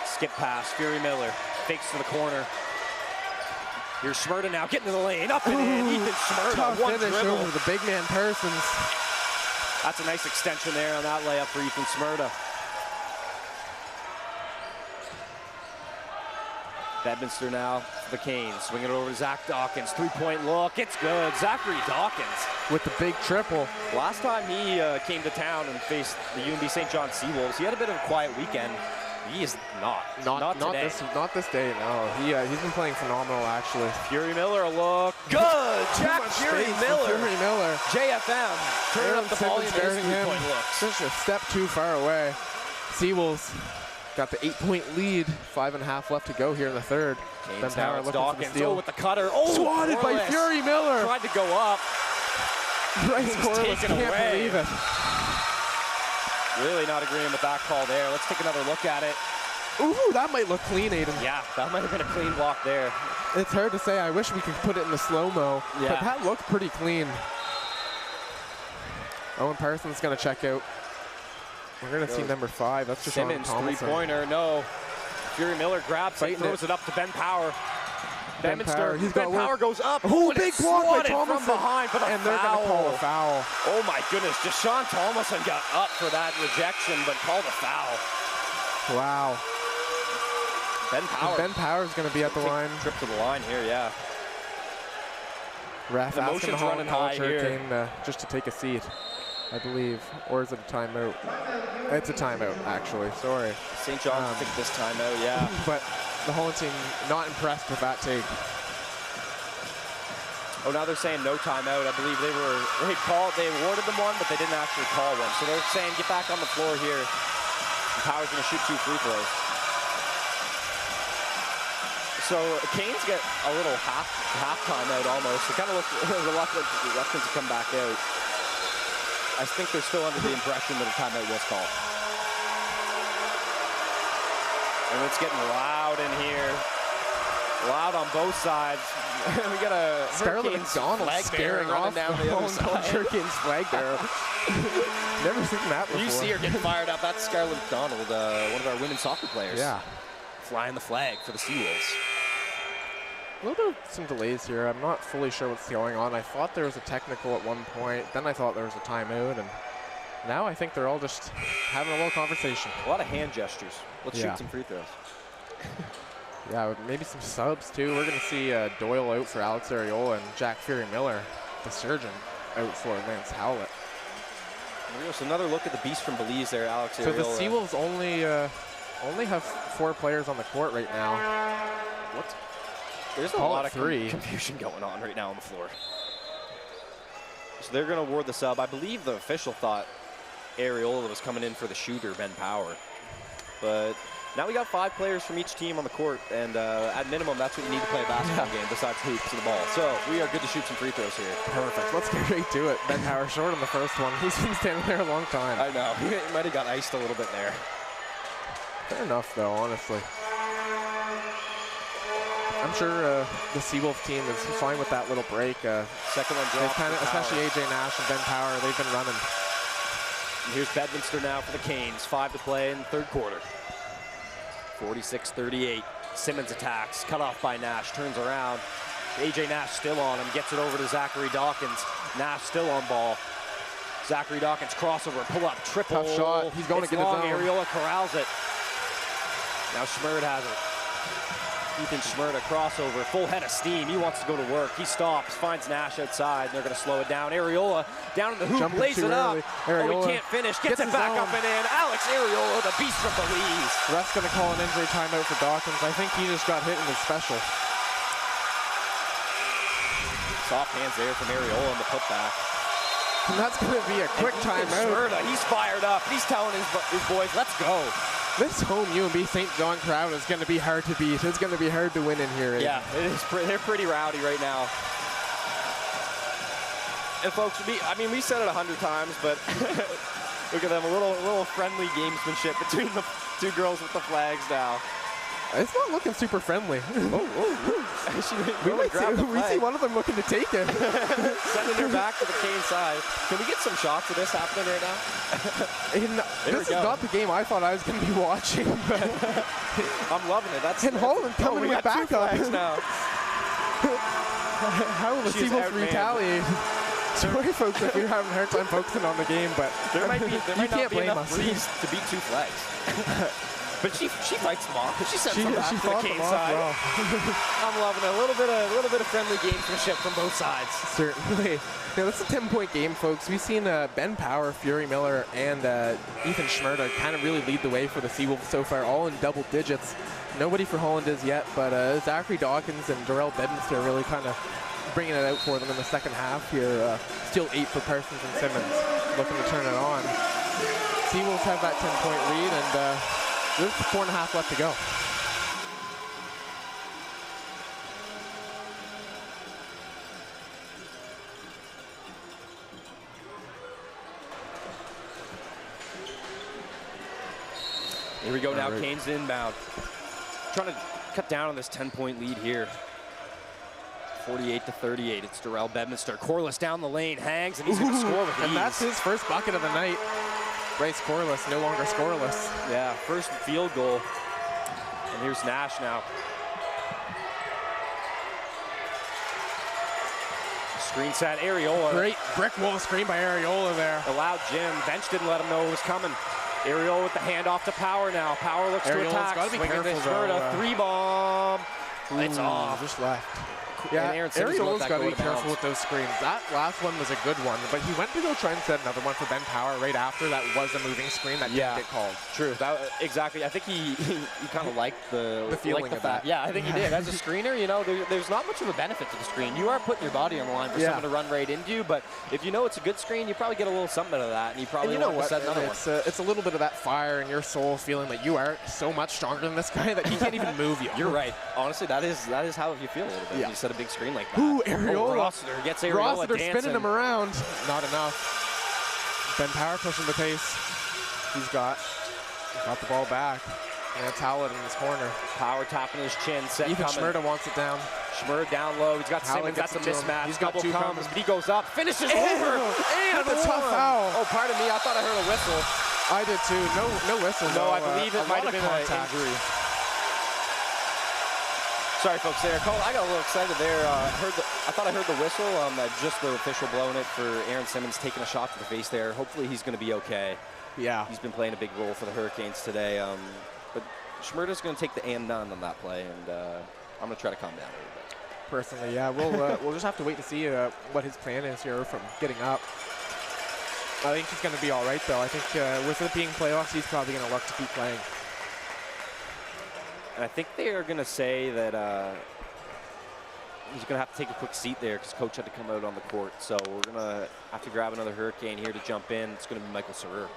Skip pass, Fury Miller. Fakes to the corner. Here's Smyrna now, getting to the lane. Up and in, Ethan Smyrna. Tough one finish dribble. over the big man Parsons. That's a nice extension there on that layup for Ethan Smyrna. Bedminster now for the Canes. Swinging it over to Zach Dawkins. Three-point look. It's good. Zachary Dawkins. With the big triple. Last time he came to town and faced the UNB St. John Seawolves, he had a bit of a quiet weekend. He is not today. Not this day, no. He's been playing phenomenal, actually. Fury Miller, a look. Good! Jack Fury Miller. Fury Miller. JFM. Turning up the volume of his three-point looks. Just a step too far away. Seawolves got the 8-point lead. 5.5 left to go here in the third. Ben Power looking for the steal. With the cutter. Oh, swatted by Fury Miller. Tried to go up. Bryce Corliss can't believe it. Really not agreeing with that call there. Let's take another look at it. Ooh, that might look clean, Aiden. Yeah, that might have been a clean block there. It's hard to say. I wish we could put it in the slow-mo. Yeah. But that looked pretty clean. Owen Parsons going to check out. We're going to see number 5. That's just Simmons, three-pointer. No. Fury Miller grabs it, throws it up to Ben Power. Ben Power goes up. Oh, big block by Thomason from behind, but and they're going to call a foul. Oh my goodness, Deshaun Thomason got up for that rejection, but called a foul. Wow. Ben Power's going to be at the line. Trip to the line here, yeah. Ref asking the running high Hurricane just to take a seat, I believe. Or is it a timeout? It's a timeout, actually. Sorry. St. John's took this timeout, yeah. But the whole team not impressed with that take. Oh, now they're saying no timeout. I believe they awarded them one, but they didn't actually call one. So they're saying get back on the floor here. And Power's going to shoot 2 free throws. So Canes get a little half timeout almost. They kind of look reluctant to come back out. I think they're still under the impression that a timeout was called. And it's getting loud in here. Loud on both sides. We got a Scarlett McDonald scaring off down the other side. Hurricane's flag bearer. Never seen that before. You see her getting fired up. That's Scarlett McDonald, one of our women's soccer players. Yeah. Flying the flag for the Seawolves. A little bit of some delays here. I'm not fully sure what's going on. I thought there was a technical at one point. Then I thought there was a timeout. And now I think they're all just having a little conversation. A lot of hand gestures. Let's shoot some free throws. Yeah, maybe some subs too. We're going to see Doyle out for Alex Areola and Jack Fury Miller, the surgeon, out for Lance Howlett. So another look at the beast from Belize there, Alex Areola. So the Seawolves only have 4 players on the court right now. What? There's a lot of confusion going on right now on the floor. So they're going to award the sub. I believe the official thought Areola was coming in for the shooter, Ben Power. But now we got 5 players from each team on the court, and at minimum, that's what you need to play a basketball game besides hoops and the ball. So we are good to shoot some free throws here. Perfect. Let's get right to it. Ben Power short on the first one. He's been standing there a long time. I know. He might have got iced a little bit there. Fair enough, though, honestly. I'm sure the Seawolf team is fine with that little break. Second one dropped. Especially AJ Nash and Ben Power, they've been running. And here's Bedminster now for the Canes. 5 to play in the third quarter. 46-38. Simmons attacks, cut off by Nash, turns around. AJ Nash still on him, gets it over to Zachary Dawkins. Nash still on ball. Zachary Dawkins crossover, pull up, triple. Tough shot. He's going to get his own. Areola corrals it. Now Schmerd has it. Ethan Schmerda crossover, full head of steam. He wants to go to work. He stops, finds Nash outside, and they're going to slow it down. Areola down in the hoop, lays it up. Oh, he can't finish. Gets it back up and in. Alex Areola, the beast from Belize. The ref's going to call an injury timeout for Dawkins. I think he just got hit in his special. Soft hands there from Areola in the putback. And that's going to be a quick timeout. Schmerda, he's fired up. He's telling his boys, let's go. This home UMB St. John crowd is going to be hard to beat. It's going to be hard to win in here. Yeah, it is. They're pretty rowdy right now. And folks, we said it 100 times, but look at them, a little friendly gamesmanship between the two girls with the flags now. It's not looking super friendly. We see one of them looking to take it. Sending her back to the Cane side. Can we get some shots of this happening right now? This is not the game I thought I was going to be watching, but I'm loving it. And Holland coming with backup now. How will the Seagulls retaliate? Sorry, folks, if you're having a hard time focusing on the game, but there might not be enough us. breeze to beat 2 flags. But she fights them off. She sends them back to the Cane side. Well. I'm loving it. A little bit of friendly gamesmanship from both sides. Certainly. Now, this is a 10-point game, folks. We've seen Ben Power, Fury Miller, and Ethan Schmerda kind of really lead the way for the Seawolves so far, all in double digits. Nobody for Holland is yet, but Zachary Dawkins and Darrell Bedminster really kind of bringing it out for them in the second half here. Still 8 for Parsons and Simmons, looking to turn it on. Seawolves have that 10-point lead, and there's 4.5 left to go. Here we go now, Canes inbound. Trying to cut down on this 10-point lead here. 48-38, it's Darrell Bedminster. Corliss down the lane, hangs, and he's going to score with ease. And that's his first bucket of the night. Bryce Corliss, no longer scoreless. Yeah, first field goal. And here's Nash now. Screen set, Areola. Great brick wall screen by Areola there. Allowed Jim. Bench didn't let him know it was coming. Areola with the handoff to Power now. Power looks to attack. Gotta be careful, though. 3-bomb. It's off. Just left. Yeah, Ariola's got to be careful with those screens. That last one was a good one, but he went to go try and set another one for Ben Power right after that was a moving screen that didn't get called. True. Exactly. I think he kind of liked the feeling of that. Yeah, I think he did. As a screener, you know, there's not much of a benefit to the screen. You are putting your body on the line for someone to run right into you, but if you know it's a good screen, you probably get a little something out of that, and you probably want to set another one. It's a little bit of that fire in your soul, feeling that you are so much stronger than this guy that he can't even move you. You're right. Honestly, that is how you feel a little bit. You set a big screen like that. Ooh, Areola. Rossiter gets Areola dancing. Spinning him around. Not enough. Ben Power pushing the pace. He's got the ball back. And it's Howlett in his corner. Power tapping his chin. Set Ethan Schmerda wants it down. Schmerda down low. He's got Simmons. That's a mismatch. He's got two comes, but he goes up. Finishes over. And a tough foul. Oh, pardon me. I thought I heard a whistle. I did too. No whistle. No, I believe it might have been an injury. Sorry, folks. There, Cole. I got a little excited there. I thought I heard the whistle. Just the official blowing it for Aaron Simmons taking a shot to the face there. Hopefully, he's going to be okay. Yeah. He's been playing a big role for the Hurricanes today. But Schmerda's going to take the and none on that play, and I'm going to try to calm down a little bit. Personally, yeah. We'll just have to wait to see what his plan is here from getting up. I think he's going to be all right, though. I think with it being playoffs, he's probably going to look to keep playing. And I think they are going to say that he's going to have to take a quick seat there because Coach had to come out on the court. So we're going to have to grab another Hurricane here to jump in. It's going to be Michael Sarer.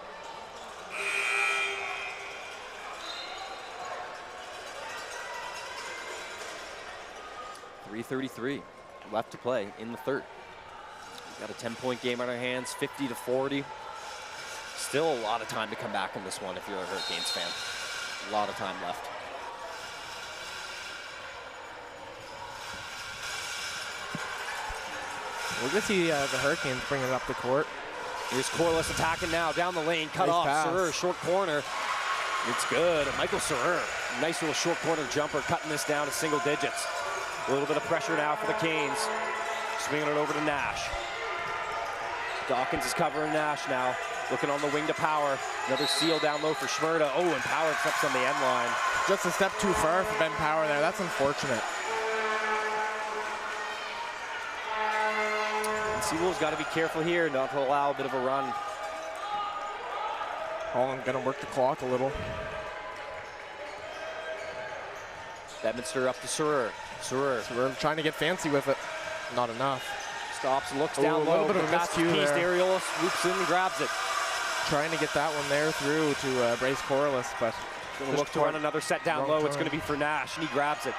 .333 left to play in the third. We've got a 10-point game on our hands, 50-40. Still a lot of time to come back in this one if you're a Hurricanes fan. A lot of time left. We're going to see the Hurricanes bring it up the court. Here's Corliss attacking now, down the lane, cut off. Sarer, short corner. It's good. Michael Sarer, nice little short corner jumper, cutting this down to single digits. A little bit of pressure now for the Canes. Swinging it over to Nash. Dawkins is covering Nash now. Looking on the wing to Power. Another seal down low for Schmerda. Oh, and Power steps on the end line. Just a step too far for Ben Power there. That's unfortunate. And Seawolves got to be careful here not to allow a bit of a run. Holland gonna work the clock a little. Bedminster up to Surer. Surer trying to get fancy with it. Not enough. Stops and looks down low. A little bit of a miscue there. Ariola swoops in and grabs it. Trying to get that one there through to Bryce Corliss, but going to look to run another set down low. It's going to be for Nash, and he grabs it.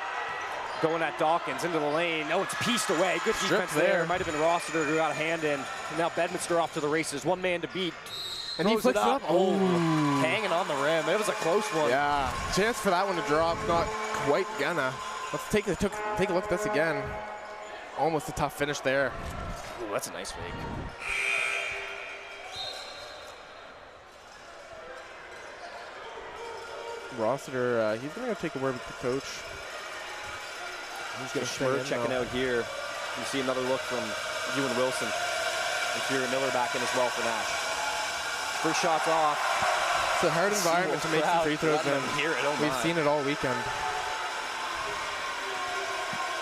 Going at Dawkins into the lane. Oh, it's pieced away. Good defense there. Might have been Rossiter who got a hand in. And now Bedminster off to the races. One man to beat. And he flicks it up. Oh, hanging on the rim. It was a close one. Yeah, chance for that one to drop. Not quite gonna. Let's take a look at this again. Almost a tough finish there. Ooh, that's a nice fake. Rossiter, he's gonna go take a word with the coach. He's gonna Schmerda checking out here. You see another look from Ewan Wilson. And Fury Miller back in as well for Nash. First shot's off. It's a hard environment to make some free throws in. We've seen it all weekend.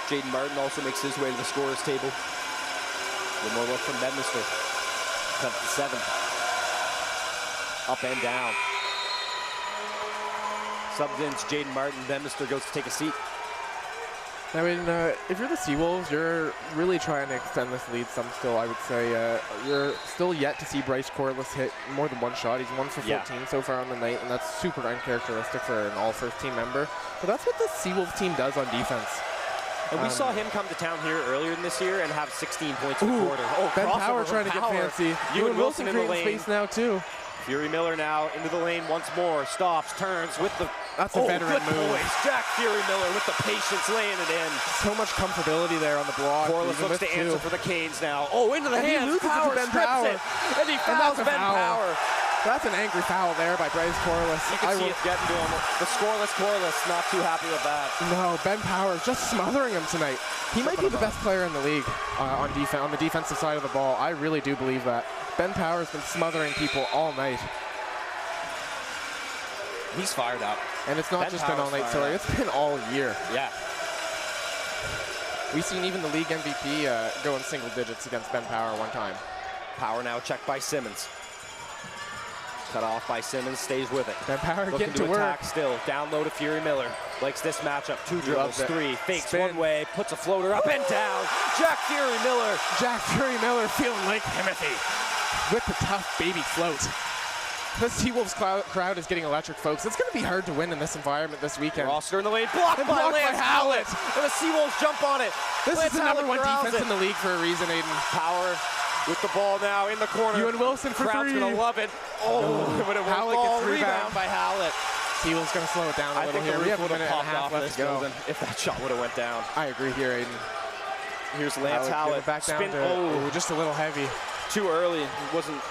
Jaden Martin also makes his way to the scorer's table. One more look from Bedminster. Cut to 7. Up and down. Subs in Jaden Martin. Bedminster goes to take a seat. I mean, if you're the Seawolves, you're really trying to extend this lead some still, I would say. You're still yet to see Bryce Corliss hit more than one shot. He's 1 for 14 so far on the night, and that's super uncharacteristic for an all-first team member. But that's what the Seawolves team does on defense. And we saw him come to town here earlier in this year and have 16 points in the quarter. Oh, Ben Power trying to get fancy. Ewan Wilson in the lane. Space now, too. Fury Miller now into the lane once more. Stops, turns with the... That's a veteran move. Boys. Jack Fury Miller with the patience laying it in. So much comfortability there on the block. Corliss looks to answer for the Canes now. Oh, into the hands. He loses it to Ben Power. And he fouls Ben Power. That's an angry foul there by Bryce Corliss. You can see it getting to him. The scoreless Corliss not too happy with that. No, Ben Power is just smothering him tonight. He might be the best player in the league on the defensive side of the ball. I really do believe that. Ben Power has been smothering people all night. He's fired up. And it's not just been all night, sorry. It's been all year. Yeah. We've seen even the league MVP go in single digits against Ben Power one time. Power now checked by Simmons. Cut off by Simmons, stays with it. Ben Power looking getting to attack work. Still, down low to Fury Miller. Likes this matchup, 2 dribbles, 3, fakes Spin. one way, puts a floater up and down. Jack Fury Miller. Jack Fury Miller feeling like Timothy with the tough baby float. The Seawolves crowd is getting electric, folks. It's going to be hard to win in this environment this weekend. Rossiter in the lane, blocked by Lance Howlett. And the Seawolves jump on it. This Lance is the #1 defense in the league for a reason, Aiden. Power with the ball now in the corner. Ewan Wilson for crowd's 3. Crowd's going to love it. Oh, but it Howlett won't gets rebound by Howlett. Seawolves going to slow it down a little here. We have a minute and a half left to go. If that shot would have went down. I agree here, Aiden. Here's Lance Howlett. Back down to just a little heavy. Too early. Wasn't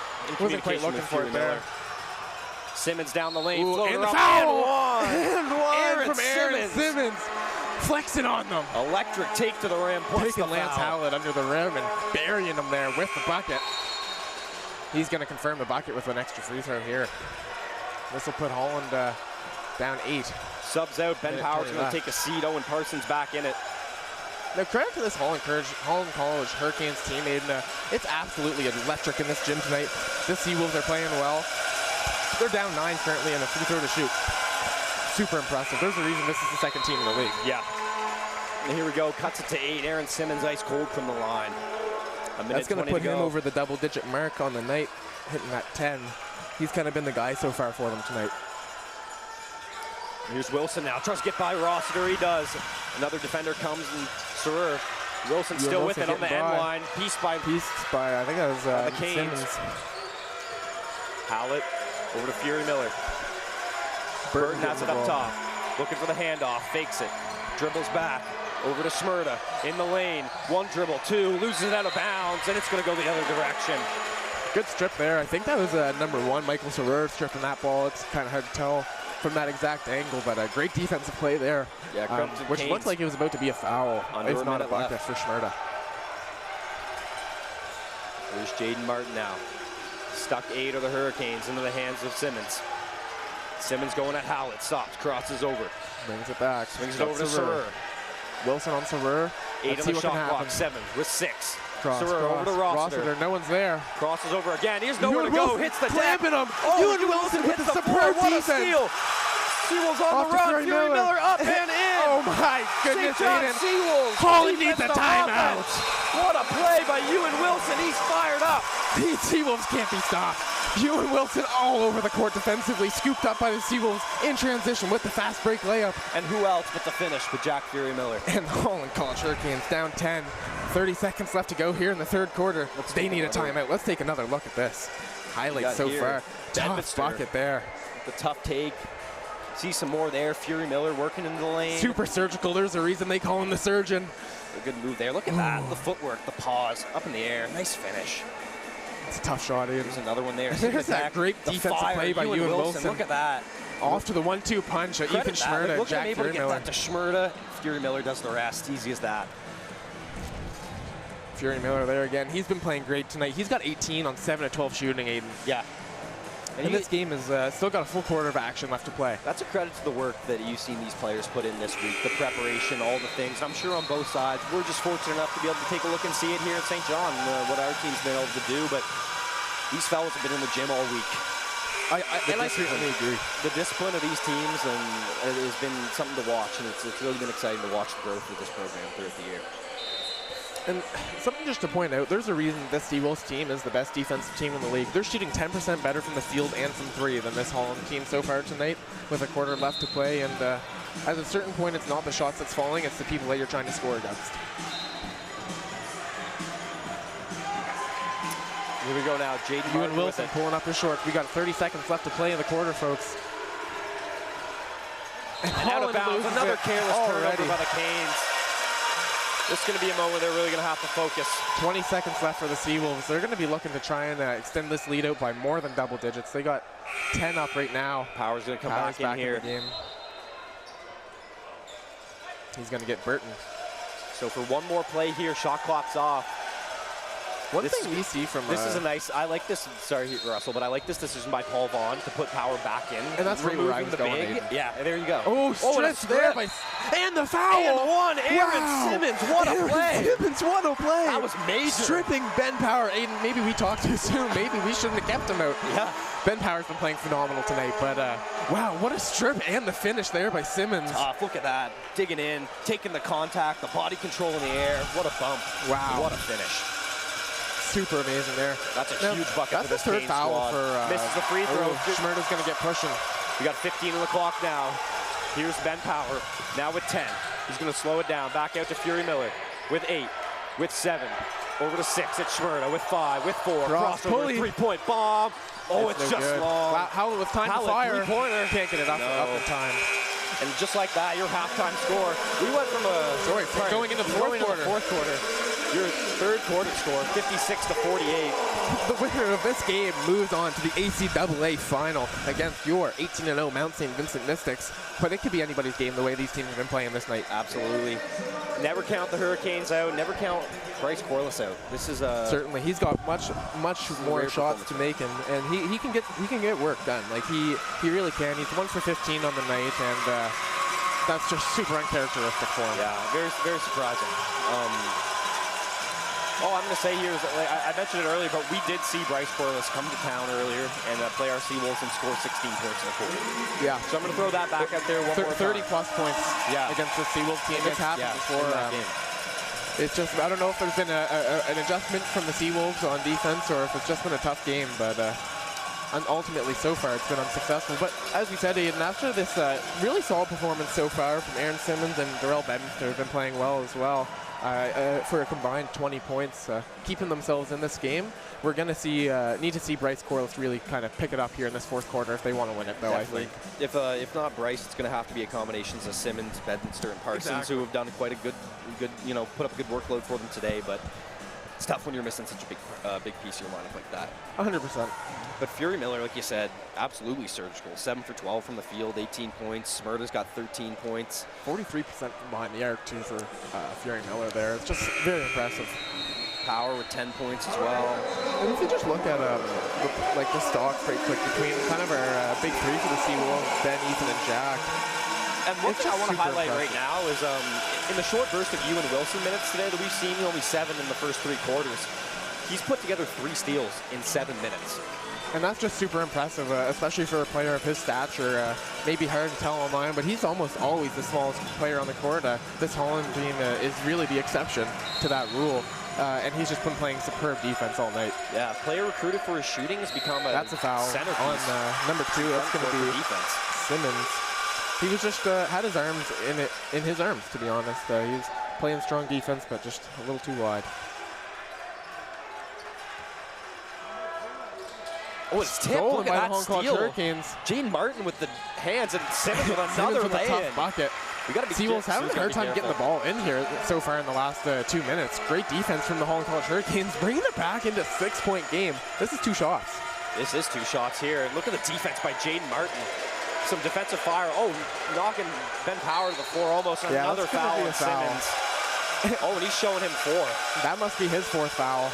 quite looking for it there. Simmons down the lane. Ooh, and the up, foul! And one from Aaron Simmons. Flexing on them. Electric take to the rim. Taking Lance Howlett under the rim and burying him there with the bucket. He's going to confirm the bucket with an extra free throw here. This will put Holland down 8. Subs out. Ben Power's going to take a seat. Owen Parsons back in it. Now, credit to this Holland College Hurricanes team, Aiden. It's absolutely electric in this gym tonight. The Seawolves are playing well. They're down 9 currently and a free throw to shoot. Super impressive. There's a reason this is the 2nd team in the league. Yeah. And here we go. Cuts it to 8. Aaron Simmons ice cold from the line. That's going to put him over the double-digit mark on the night, hitting that 10. He's kind of been the guy so far for them tonight. Here's Wilson now. Tries to get by Rossiter. He does. Another defender comes and Surer. Wilson still with it on the end line. Pieced by I think that was Simmons. Howlett over to Fury Miller. Burton has it up top. Looking for the handoff. Fakes it. Dribbles back. Over to Schmerda. In the lane. 1 dribble. 2. Loses it out of bounds. And it's going to go the other direction. Good strip there. I think that was #1 Michael Surer stripping that ball. It's kind of hard to tell from that exact angle, but a great defensive play there. Yeah, which looked like it was about to be a foul. It's not a bucket for Schmerda. Here's Jaden Martin now. Stuck 8 of the Hurricanes into the hands of Simmons. Simmons going at Howlett, stops, crosses over. Brings it back. Swings it over to Sarer. Wilson on Sarer. 8 on the shot clock, 7 with 6. Cross, Sarer over to Rossiter. No one's there. Crosses over again. He has nowhere to go. Hits the deck. Him. Oh, Ewan Wilson hits the floor. What a steal. Seawolves on the run. Fury Miller up and in. Oh my goodness, Aiden. Seawolves. Holly needs a timeout. What a play by Ewan Wilson. He's fired up. These Seawolves can't be stopped. Ewan Wilson all over the court defensively, scooped up by the Seawolves in transition with the fast break layup. And who else but the finish with Jack Fury Miller. And the Holland College Hurricanes down 10. 30 seconds left to go here in the third quarter. They need a timeout. Let's take another look at this. Highlights so far. Tough bucket there. The tough take. See some more there. Fury Miller working into the lane. Super surgical. There's a reason they call him the surgeon. A good move there. Look at that. The footwork, the pause, up in the air. Nice finish. It's a tough shot, Ian. There's another one there. There's that great defensive play by Ewan Wilson. Look at that. Off to the 1-2 punch. Ethan Schmerda and Jack Fury Miller. Look at that to Schmerda. Fury Miller does the rest. Easy as that. Fury Miller there again. He's been playing great tonight. He's got 18 on 7 of 12 shooting, Aiden. Yeah. And this game has still got a full quarter of action left to play. That's a credit to the work that you've seen these players put in this week, the preparation, all the things. I'm sure on both sides, we're just fortunate enough to be able to take a look and see it here at St. John, what our team's been able to do. But these fellas have been in the gym all week. I certainly agree. The discipline of these teams has been something to watch, and it's really been exciting to watch the growth of this program throughout the year. And something just to point out, there's a reason this Seawolves team is the best defensive team in the league. They're shooting 10% better from the field and from 3 than this Holland team so far tonight with a quarter left to play. And at a certain point, it's not the shots that's falling, it's the people that you're trying to score against. Here we go now, Jaden Martin Ewan Wilson pulling up his short. We got 30 seconds left to play in the quarter, folks. And out of bounds, another careless turnover by the Canes. This is going to be a moment they're really going to have to focus. 20 seconds left for the Seawolves. They're going to be looking to try and extend this lead out by more than double digits. They got 10 up right now. Power's going to come back in here. In the game. He's going to get Burton. So for one more play here, shot clock's off. One thing we see from this is a nice. I like this. Sorry, Russell, but I like this decision by Paul Vaughn to put Power back in, and that's removing where I was the going. big. Yeah, there you go. Oh, strips there by, and the foul. And the one, Aaron Simmons. What a play! Simmons, what a play! That was major. Stripping Ben Power. Aiden, maybe we talked too soon. Maybe we shouldn't have kept him out. Yeah. Ben Power's been playing phenomenal tonight, but wow, what a strip and the finish there by Simmons. Look at that, digging in, taking the contact, the body control in the air. What a bump! Wow, what a finish! Super amazing there. That's a huge bucket for this third foul squad. for misses the free throw. Schmerda's going to get pushing. We got 15 on the clock now. Here's Ben Power, now with 10. He's going to slow it down. Back out to Fury Miller with 8, with 7, over to 6 at Schmerda with 5, with 4. Crossover, three-point bomb. Oh, it's just good. long. Howlett with time to fire. Three-pointer. Can't get it up in time. And just like that, your halftime score. We went from going into the fourth quarter. Your third quarter score, 56 to 48. The winner of this game moves on to the ACAA final against your 18-0 Mount St. Vincent Mystics. But it could be anybody's game the way these teams have been playing this night. Absolutely. Never count the Hurricanes out. Never count Bryce Corliss out. This is certainly he's got much more shots to make, and he can get work done. Like he really can. He's 1 for 15 on the night, and that's just super uncharacteristic for him. Yeah, very very surprising. All I'm going to say here is that, like, I mentioned it earlier, but we did see Bryce Corliss come to town earlier and play our Seawolves and score 16 points in the quarter. Yeah. So I'm going to throw that back out there one more 30 plus points against the Seawolves team. It's happened before. It's just, I don't know if there's been an adjustment from the Seawolves on defense or if it's just been a tough game, but ultimately so far it's been unsuccessful. But as we said, Aiden, after this really solid performance so far from Aaron Simmons and Darrell Bedminster have been playing well as well. For a combined 20 points, keeping themselves in this game. We're going to need to see Bryce Corliss really kind of pick it up here in this fourth quarter if they want to win it, though. Definitely. I think. If not Bryce, it's going to have to be a combination of Simmons, Bedminster, and Parsons, who have done quite a good, put up a good workload for them today. But it's tough when you're missing such a big piece of your lineup like that. 100%. But Fury Miller, like you said, absolutely surgical. 7 for 12 from the field, 18 points. Smyrna's got 13 points. 43% from behind the arc, too, for Fury Miller there. It's just very impressive. Power with 10 points as well. And if you just look at the stocks right quick between kind of our big three for the Seawolves, Ben, Ethan, and Jack. And one thing I want to highlight right now is in the short burst of Ewan Wilson minutes today that we've seen, only 7 in the first 3 quarters, he's put together 3 steals in 7 minutes. And that's just super impressive, especially for a player of his stature. Maybe hard to tell online, but he's almost always the smallest player on the court. This Holland team is really the exception to that rule. And he's just been playing superb defense all night. Yeah, player recruited for his shooting has become a That's a foul centerpiece on number 2. That's going to be defense. Simmons. He was just had his arms in his arms, to be honest. He was playing strong defense, but just a little too wide. Oh, it's tipped. Look at that steal. Hurricanes. Jane Martin with the hands and Simmons with another lay-in. Bucket. We got to be Seawolves having a hard time getting the ball in here so far in the last 2 minutes. Great defense from the Holland College Hurricanes, bringing it back into a 6-point game. This is 2 shots. This is 2 shots here. And look at the defense by Jaden Martin. Some defensive fire. Oh, knocking Ben Power to the floor almost. And another foul on Simmons. Oh, and he's showing him 4. That must be his 4th foul.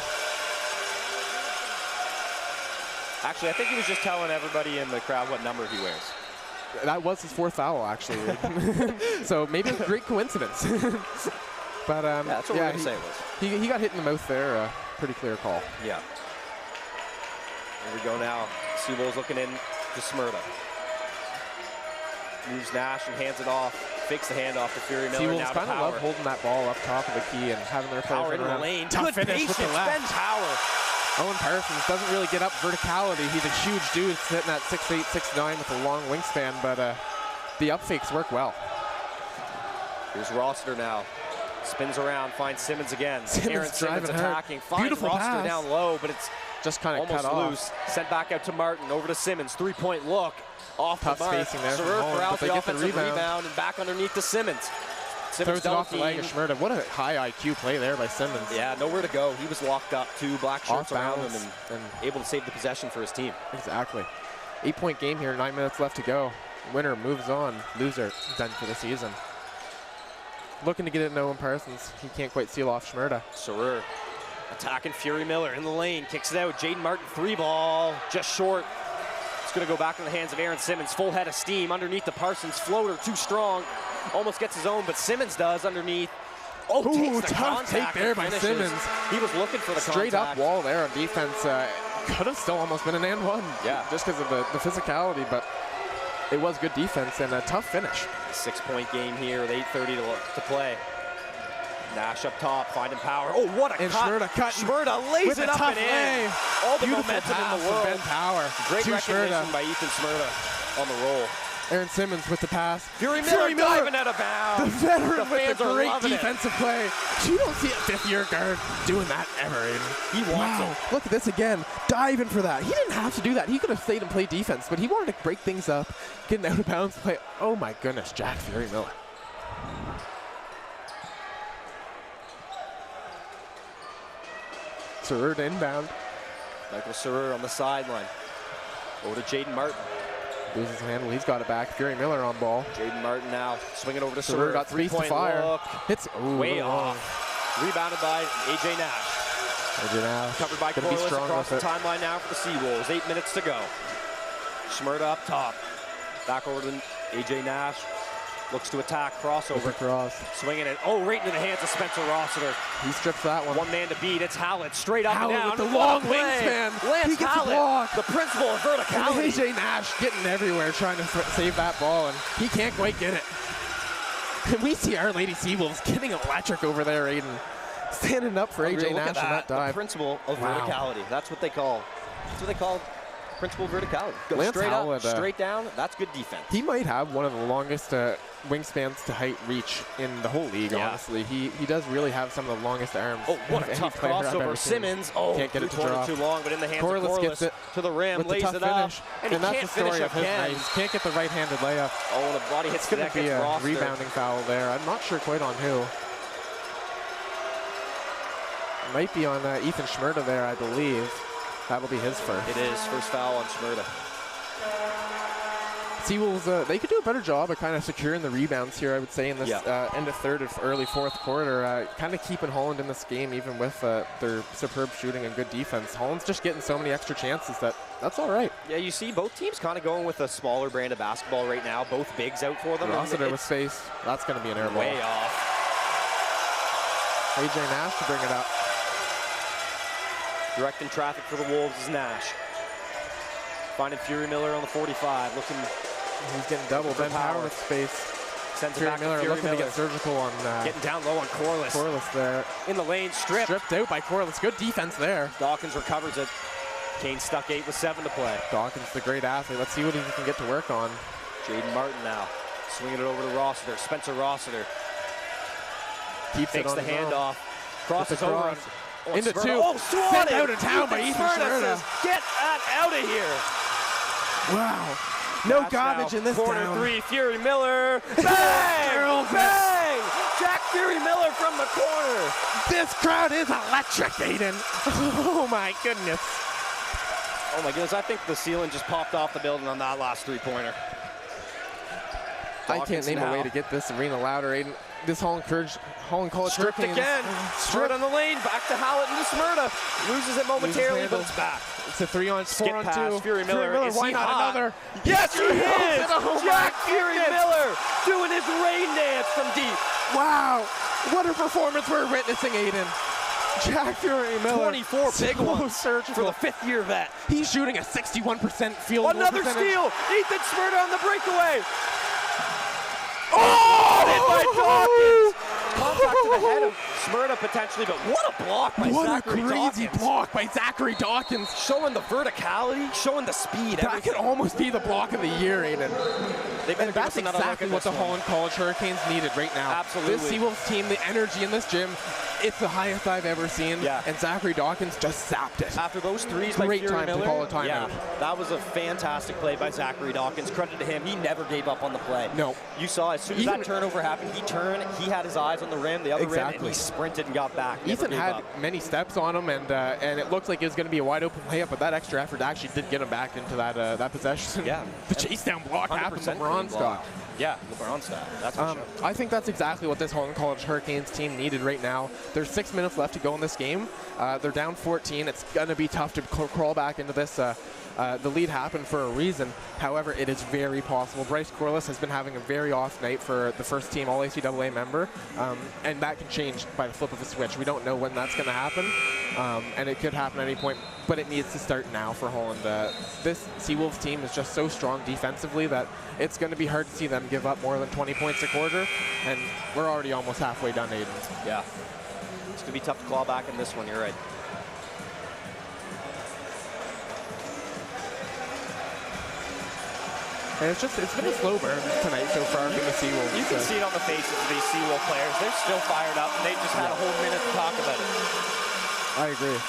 Actually, I think he was just telling everybody in the crowd what number he wears. That was his 4th foul, actually. So maybe a great coincidence. But yeah, that's what we're going to say it was. He got hit in the mouth there. Pretty clear call. Yeah. Here we go now. Seawolves looking in to Smyrna. Moves Nash and hands it off. Fakes the handoff to Fury Miller. Seawolves kind of love holding that ball up top of the key and having their Power in the lane. Tough finish with the left. Ben Power. Owen Parsons doesn't really get up verticality. He's a huge dude sitting at 6'8", 6'9" with a long wingspan, but the up fakes work well. Here's Rossiter now. Spins around, finds Simmons again. Aaron Simmons attacking. Finds Rossiter down low, but it's just kind of cut almost loose. Sent back out to Martin, over to Simmons. 3-point look. Off the mark. Sorur corrals the offensive rebound and back underneath to Simmons. Simmons throws it off the leg of Schmerda. What a high IQ play there by Simmons. Yeah, nowhere to go. He was locked up, 2 black shirts around him and able to save the possession for his team. Exactly. 8-point game here, 9 minutes left to go. Winner moves on, loser done for the season. Looking to get it in Owen Parsons. He can't quite seal off Schmerda. Sorur attacking Fury Miller in the lane, kicks it out. Jaden Martin 3-ball, just short. It's going to go back in the hands of Aaron Simmons. Full head of steam underneath the Parsons floater, too strong. Almost gets his own, but Simmons does underneath. Oh, takes the tough take there by Simmons. He was looking for the straight up wall there on defense. Could have still almost been an and 1. Yeah, just because of the physicality, but it was good defense and a tough finish. 6-point game here with 8:30 to play. Nash up top, finding Power. Oh, what a cut! Schmerda lays it up and in. All the momentum in the world. Ben Power. Great recognition by Ethan Schmerda on the roll. Aaron Simmons with the pass. Fury Miller diving out of bounds. The veteran with a great defensive play. You don't see a 5th-year guard doing that ever. He wants it. Look at this again. Diving for that. He didn't have to do that. He could have stayed and played defense, but he wanted to break things up, get an out of bounds play. Oh my goodness, Jack Fury Miller. Sorur to inbound. Michael Sorur on the sideline. Over to Jaden Martin. Loses the handle. He's got it back. Fury Miller on ball. Jaden Martin now swinging over to Sorur. Got 3-point fire. Hits way off. Rebounded by AJ Nash. AJ Nash. Covered by Corliss across the timeline now for the Seawolves. 8 minutes to go. Schmerda up top. Back over to AJ Nash. Looks to attack, crossover. Swinging it. Oh, right into the hands of Spencer Rossiter. He strips that one. 1 man to beat. It's Hallett straight up and down. With the long wingspan. Lance Hallett, the principal of verticality. AJ Nash getting everywhere trying to save that ball, and he can't quite get it. And we see our Lady Seawolves getting electric over there, Aiden. Standing up for AJ Nash on that dive. The principal of verticality. That's what they call. That's what they call principal verticality. Go Lance straight Hallett, up, straight down. That's good defense. He might have one of the longest wingspans to height reach in the whole league, honestly. He does really have some of the longest arms. Oh, what a tough crossover. Simmons, can't get it to drop. Too long, but in the hands of Corliss gets it to the rim, lays it up, and that's can't the story finish of his night. He can't get the right-handed layup. Oh, the body hits the deck. It's going to be a rebounding foul there. I'm not sure quite on who. It might be on Ethan Schmerda there, I believe. That'll be his first. It is, first foul on Schmerda. Seawolves, they could do a better job of kind of securing the rebounds here, I would say, in this end of third or early fourth quarter. Kind of keeping Holland in this game, even with their superb shooting and good defense. Holland's just getting so many extra chances that's all right. Yeah, you see both teams kind of going with a smaller brand of basketball right now. Both bigs out for them. Rossiter with space. That's going to be an air ball. Way off. AJ Nash to bring it up. Directing traffic for the Wolves is Nash. Finding Fury Miller on the 45. Looking. He's getting double. Ben Power with space. Sends Fury it back Miller to Fury looking Miller. to get surgical on. Getting down low on Corliss. Corliss there. In the lane, stripped. Stripped out by Corliss. Good defense there. Dawkins recovers it. Kane stuck 8 with 7 to play. Dawkins, the great athlete. Let's see what he can get to work on. Jaden Martin now. Swinging it over to Rossiter. Spencer Rossiter. Keeps it Takes on the his own. handoff. Crosses over. Into Smyrna. two. Oh, swatted. Sent out of town by Ethan Smyrna. Get that out of here. Wow. No That's garbage now in this corner town. 3, Fury Miller. Bang! Bang! Jack Fury Miller from the corner. This crowd is electric, Aiden. Oh, my goodness. Oh, my goodness. I think the ceiling just popped off the building on that last three-pointer. I can't name a way to get this arena louder, Aiden. This Holland College Stripped Hurricanes. again. Straight on the lane. Back to Hallett into Smyrna. Loses it momentarily, but it's back. It's a 3-on-4 Skip on pass. 2. Fury Miller. Is Why he not hot? another? Yes, he is. Oh, Jack Fury Miller doing his rain dance from deep. Wow. What a performance we're witnessing, Aiden. Jack Fury Miller. 24 big ones surgical. for the fifth-year vet. He's shooting a 61% field goal Another percentage. steal. Ethan Smyrna on the breakaway. Oh, hit by Dawkins. Contact to the head of Smyrna potentially, but what a block by What Zachary a crazy Dawkins. block by Zachary Dawkins. Showing the verticality, showing the speed. That could almost be the block of the year, Aiden. And that's exactly what the Holland College Hurricanes needed right now. Absolutely. This Seawolves team, the energy in this gym, it's the highest I've ever seen. Yeah. And Zachary Dawkins just sapped it. After those threes by Great Fury time Miller, to call a timeout. yeah, that was a fantastic play by Zachary Dawkins. Credit to him. He never gave up on the play. No. You saw as soon as that turnover happened, he turned, he had his eyes on the rim, the other rim, and he sprinted and got back. Ethan had many steps on him, and it looked like it was going to be a wide open layup, but that extra effort actually did get him back into that possession. Yeah. The chase down block happened to LeBron Scott. Yeah, LeBron style. That's for sure. I think that's exactly what this Holland College Hurricanes team needed right now. There's 6 minutes left to go in this game. They're down 14. It's going to be tough to crawl back into this. The lead happened for a reason. However, it is very possible. Bryce Corliss has been having a very off night for the first team All-ACAA member, and that can change by the flip of a switch. We don't know when that's going to happen, and it could happen at any point, but it needs to start now for Holland. This Seawolves team is just so strong defensively that it's going to be hard to see them give up more than 20 points a quarter, and we're already almost halfway done, Aiden. Yeah. It's going to be tough to claw back in this one, you're right. And it's been a slow burn tonight so far from the Seawolves. You can see it on the faces of these Seawolf players. They're still fired up, and they just had a whole minute to talk about it. I agree.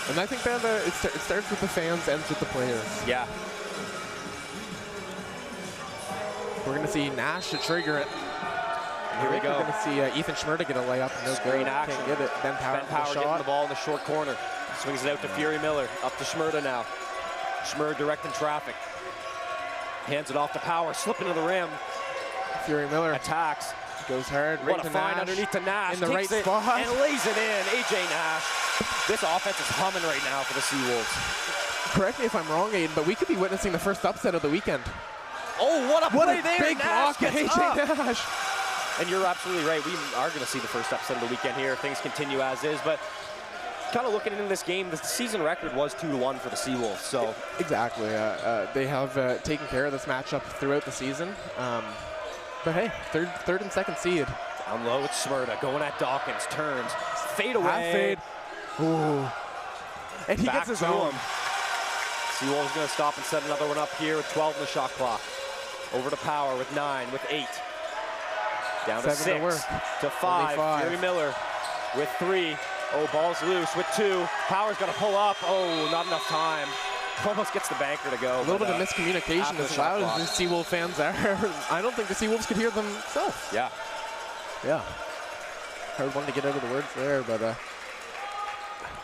And I think that it starts with the fans, ends with the players. Yeah. We're going to see Nash to trigger it. Here we go. We're going to see Ethan Schmerda get a layup. No Screen good. action. Can't get it. Ben Power getting the ball in the short corner. Swings it out to Fury Miller. Up to Schmerda now. Schmerda directing traffic. Hands it off to Power. Slipping to the rim. Fury Miller attacks. Goes hard. What right a to find Nash. underneath to Nash. In the right spot. And lays it in. AJ Nash. This offense is humming right now for the Seawolves. Correct me if I'm wrong, Aiden, but we could be witnessing the first upset of the weekend. Oh, what a play there. Big Nash block, AJ Nash. And you're absolutely right. We are going to see the first upset of the weekend here if things continue as is. But kind of looking into this game, the season record was 2-1 for the Seawolves. So exactly. They have taken care of this matchup throughout the season. But hey, third and second seed. Down low, it's Smyrna going at Dawkins. Turns. Fade away. Half fade. Ooh. And he Back gets his to own. him. Seawolves going to stop and set another one up here with 12 in the shot clock. Over to Power with 9, with 8. Down to 6, to 5. Fury Miller with 3. Oh, ball's loose with 2. Power's going to pull up. Oh, not enough time. Almost gets the banker to go. A little bit of miscommunication as loud as the Seawolf fans are. I don't think the Seawolves could hear themselves. Yeah. Yeah. Hard one to get out of the words there, but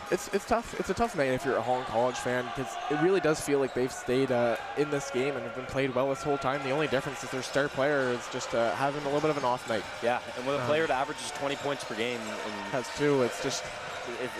It's tough. It's a tough night if you're a Holland College fan because it really does feel like they've stayed in this game and have been played well this whole time. The only difference is their star player is just having a little bit of an off night. Yeah, and when a player averages 20 points per game and has 2, it's just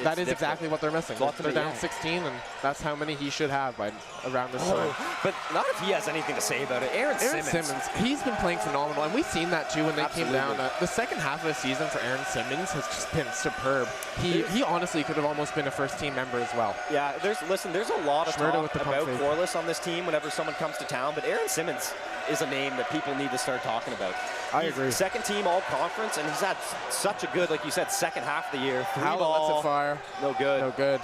that is exactly what they're missing. They're down 16, and that's how many he should have by around this time. But not if he has anything to say about it. Aaron Simmons, he's been playing phenomenal, and we've seen that too when they came down. The second half of the season for Aaron Simmons has just been superb. He honestly could have almost been a first-team member as well. Yeah, there's a lot of talk about Corliss on this team whenever someone comes to town, but Aaron Simmons is a name that people need to start talking about. I agree. Second team all-conference, and he's had such a good, like you said, second half of the year. Howlett lets it fire. No good. No good.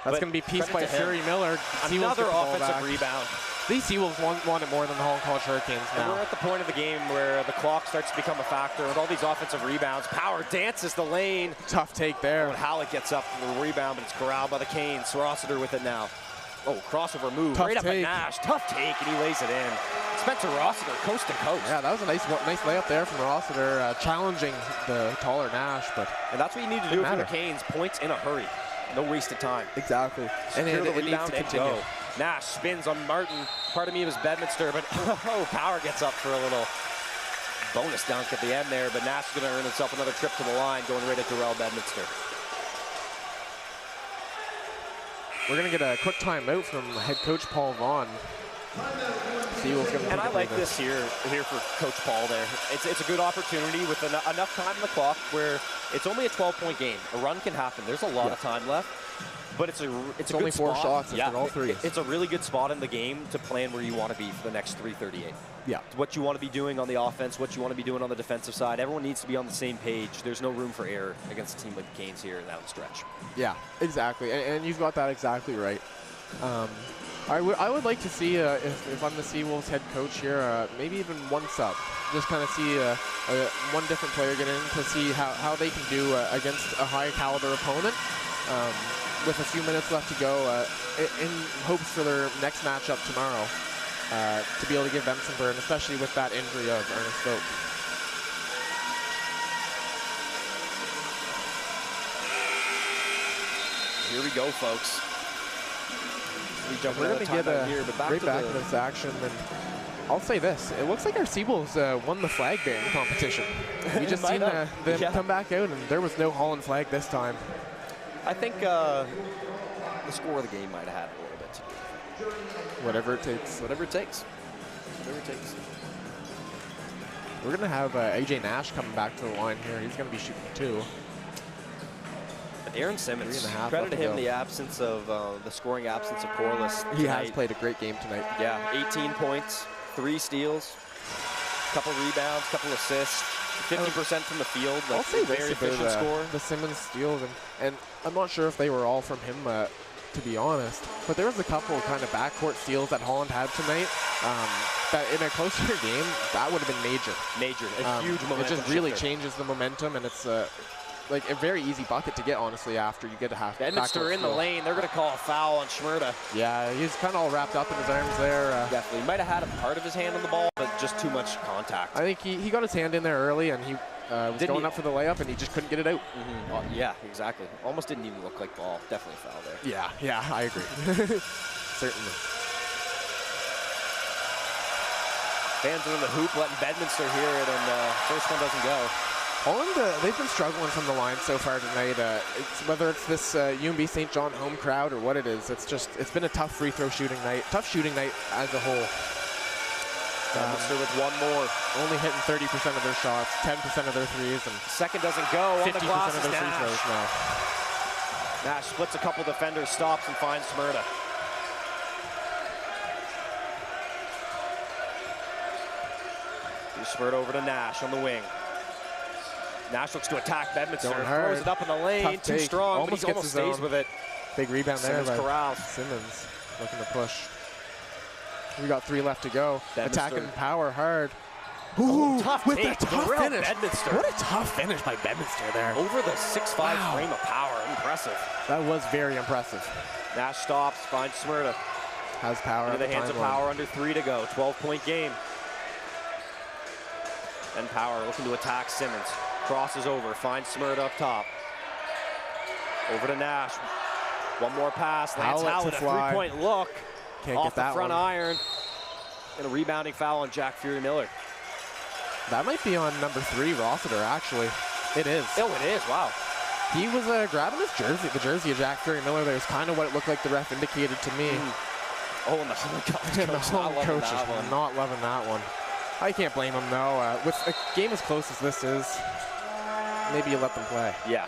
That's going to be pieced by Fury Miller. Another offensive rebound. These Seawolves want it more than the Holland College Hurricanes now. And we're at the point of the game where the clock starts to become a factor with all these offensive rebounds. Power dances the lane. Tough take there. And Howlett gets up for the rebound, but it's corralled by the Canes. Rossiter with it now. Oh, crossover move. Tough right up take. at Nash. Tough take, and he lays it in. Spencer Rossiter, coast to coast. Yeah, that was a nice layup there from Rossiter, challenging the taller Nash. And that's what you need to do for the Canes. Points in a hurry. No waste of time. Exactly. And it needs to continue. Nash spins on Martin. Part of me was Bedminster, but Power gets up for a little bonus dunk at the end there. But Nash is going to earn himself another trip to the line, going right at Darrell Bedminster. We're going to get a quick timeout from head coach Paul Vaughn. And I like this here for Coach Paul there. It's a good opportunity with enough time on the clock where it's only a 12-point game. A run can happen. There's a lot of time left. But it's only 4 shots after all 3. It's a really good spot in the game to plan where you want to be for the next 3:38. Yeah. What you want to be doing on the offense, what you want to be doing on the defensive side. Everyone needs to be on the same page. There's no room for error against a team like the Canes here in that stretch. Yeah, exactly. And you've got that exactly right. I would like to see, if I'm the Seawolves head coach here, maybe even one sub. Just kind of see one different player get in to see how they can do against a high-caliber opponent. With a few minutes left to go, in hopes for their next matchup tomorrow, to be able to give them some burn, especially with that injury of Ernest Vogt. Here we go, folks. We're going to get right back in this action, and I'll say this. It looks like our Seawolves won the flag bearing competition. We just seen them come back out, and there was no Holland flag this time. I think the score of the game might have had a little bit to do with it. Whatever it takes. Whatever it takes. Whatever it takes. We're going to have AJ Nash coming back to the line here. He's going to be shooting 2. Aaron Simmons, credit to him the absence of the scoring absence of Corliss tonight. He has played a great game tonight. Yeah, 18 points, 3 steals, couple rebounds, couple assists, 50% from the field. Like, I'll say very this efficient about score. The Simmons steals, and I'm not sure if they were all from him, to be honest. But there was a couple kind of backcourt steals that Holland had tonight. That in a closer game, that would have been major. Major, a huge momentum. It just really changes the momentum, and it's like a very easy bucket to get, honestly, after you get a half. Bedminster in the lane. They're going to call a foul on Schmerda. Yeah, he's kind of all wrapped up in his arms there. Definitely. He might have had a part of his hand on the ball, but just too much contact. I think he got his hand in there early, and he was going up for the layup, and he just couldn't get it out. Mm-hmm. Well, yeah, exactly. Almost didn't even look like ball. Definitely a foul there. Yeah, I agree. Certainly. Fans are in the hoop, letting Bedminster hear it, and first one doesn't go. Holland, they've been struggling from the line so far tonight. Whether it's this UMB St. John home crowd or what it is, it's been a tough free throw shooting night. Tough shooting night as a whole. Bedminster with one more. Only hitting 30% of their shots, 10% of their threes, and second doesn't go. 50% of their free throws now. Nash splits a couple defenders, stops, and finds Schmerda. Schmerda over to Nash on the wing. Nash looks to attack Bedminster, throws it up in the lane, too strong, but he almost stays with it. Big rebound there by corralled. Simmons looking to push. We got 3 left to go. Attacking Power hard. Ooh, tough with take. a tough finish. Bedminster. What a tough finish by Bedminster there. Over the 6'5" frame of Power. Impressive. That was very impressive. Nash stops, finds Schmerda. Has Power into the hands of Power, under 3 to go. 12-point game. And Power looking to attack Simmons. Crosses over, finds Schmerda up top. Over to Nash. One more pass. Lance Howlett Howlett, to a fly. three-point look. Can't off get that the front one. iron. And a rebounding foul on Jack Fury Miller. That might be on number 3, Rossiter, actually. It is. Oh, it is. Wow. He was grabbing his jersey, the jersey of Jack Fury Miller. That was kind of what it looked like the ref indicated to me. Oh, and the home coach, And the home coach is not loving that one. I can't blame him, though. With a game as close as this is, maybe you let them play. Yeah.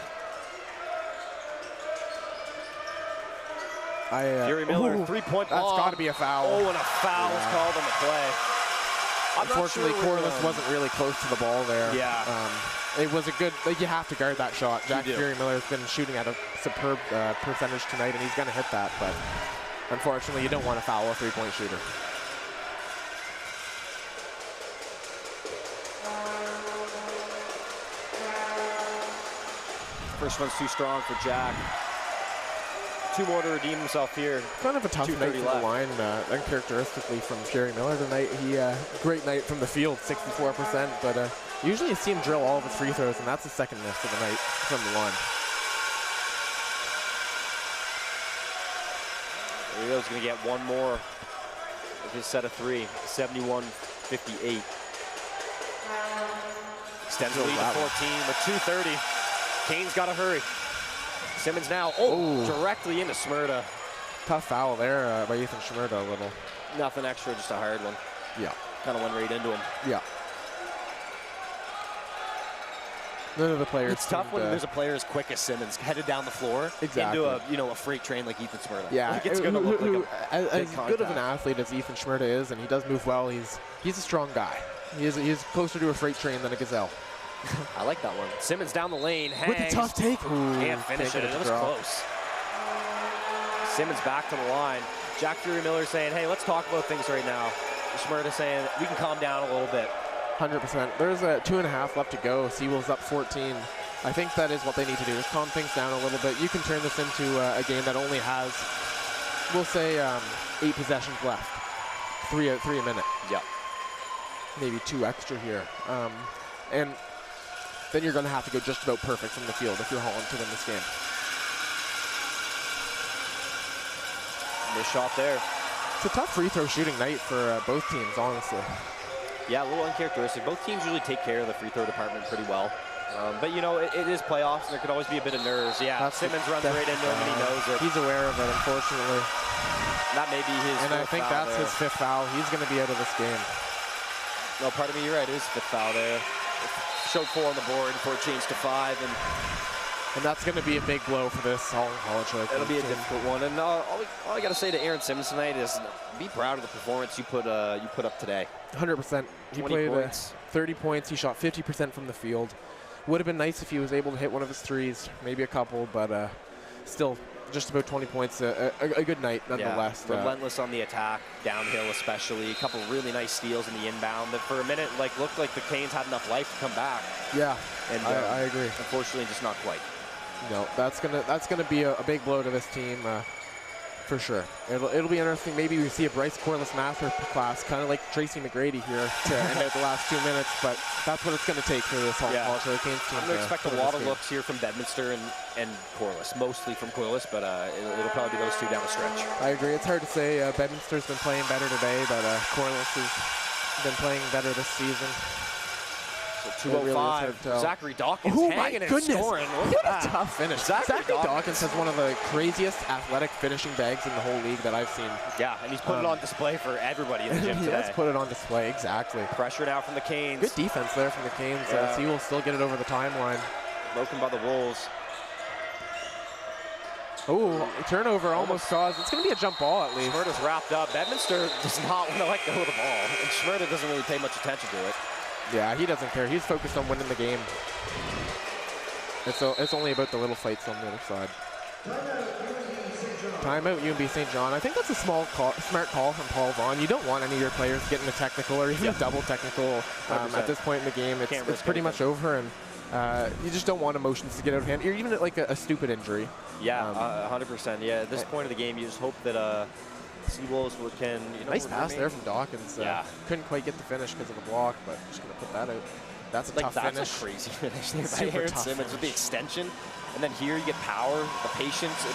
Fury Miller, three-point ball. That's got to be a foul. Oh, and a foul was called on the play. Unfortunately, Corliss wasn't really close to the ball there. Yeah. It was a good, you have to guard that shot. Jack You do. Fury Miller has been shooting at a superb percentage tonight, and he's going to hit that, but unfortunately, you don't want to foul a three-point shooter. First one's too strong for Jack. 2 more to redeem himself here. Kind of a tough night from the left. line, uncharacteristically from Fury Miller tonight. He great night from the field, 64%, but usually you see him drill all of his free throws, and that's the second miss of the night from the line. There he goes, going to get one more with his set of 3, 71-58. Extends the lead to 14 with 2:30. Kane's got to hurry. Simmons now, directly into Smyrda. Tough foul there by Ethan Smyrda a little. Nothing extra, just a hard one. Yeah. Kind of went right into him. Yeah. None of the players. It's tough when there's a player as quick as Simmons headed down the floor into a freight train like Ethan Smyrda. Yeah, like it's going to look like as good of an athlete as Ethan Smyrda is, and he does move well. He's a strong guy. He's closer to a freight train than a gazelle. I like that one. Simmons down the lane, hangs. With a tough take. Can't finish it. It was close. Simmons back to the line. Jack Fury Miller saying, hey, let's talk about things right now. Smyrda saying, we can calm down a little bit. 100%. There's 2.5 left to go. Seawolves up 14. I think that is what they need to do, is calm things down a little bit. You can turn this into a game that only has, we'll say, 8 possessions left. 3 a minute. Yeah. Maybe 2 extra here. And then you're going to have to go just about perfect from the field if you're Holland to win this game. Missed shot there. It's a tough free throw shooting night for both teams, honestly. Yeah, a little uncharacteristic. Both teams usually take care of the free throw department pretty well. But, you know, it is playoffs, and there could always be a bit of nerves. Yeah, Simmons runs right into him, and he knows it. He's aware of it, unfortunately. That may be his And I think that's his 5th foul. He's going to be out of this game. No, pardon me, you're right. It is 5th foul there. Showed 4 on the board before it changed to 5. And that's going to be a big blow for this Holland College. It'll be a difficult one. And all I got to say to Aaron Simmons tonight is be proud of the performance you put up today. 100%. He played 30 points. He shot 50% from the field. Would have been nice if he was able to hit one of his threes, maybe a couple, but still just about 20 points. A good night, nonetheless. Yeah, relentless on the attack, downhill especially. A couple really nice steals in the inbound that for a minute looked like the Canes had enough life to come back. Yeah, and I agree. Unfortunately, just not quite. No, that's gonna be a big blow to this team. For sure. It'll be interesting. Maybe we see a Bryce Corliss master class, kind of like Tracy McGrady here to end out the last 2 minutes, but that's what it's going to take for this Holland College Hurricanes team. I'm going to expect a lot of looks here from Bedminster and Corliss, mostly from Corliss, but it'll probably be those 2 down the stretch. I agree. It's hard to say. Bedminster's been playing better today, but Corliss has been playing better this season. So 205. Really Zachary Dawkins hanging and scoring. What a tough finish. Zachary Dawkins has one of the craziest athletic finishing bags in the whole league that I've seen. Yeah, and he's put it on display for everybody in the gym today. He has put it on display, exactly. Pressure now from the Canes. Good defense there from the Canes. He will still get it over the timeline. Broken by the Wolves. Oh, turnover almost caused. It's going to be a jump ball at least. Smyrda's wrapped up. Bedminster does not want to let go of the ball, and Smyrda doesn't really pay much attention to it. Yeah, he doesn't care. He's focused on winning the game. It's only about the little fights on the other side. Timeout, UNB St. John. I think that's a smart call from Paul Vaughn. You don't want any of your players getting a technical or even a double technical at this point in the game. It's pretty much over, and you just don't want emotions to get out of hand, or even like a stupid injury. Yeah, 100%. Yeah, at this point of the game, you just hope that Seawolves can, nice pass there from Dawkins. Couldn't quite get the finish because of the block, but just going to put that out. That's a tough finish. That's a crazy finish there by Aaron Simmons with the extension. And then here you get power, the patience.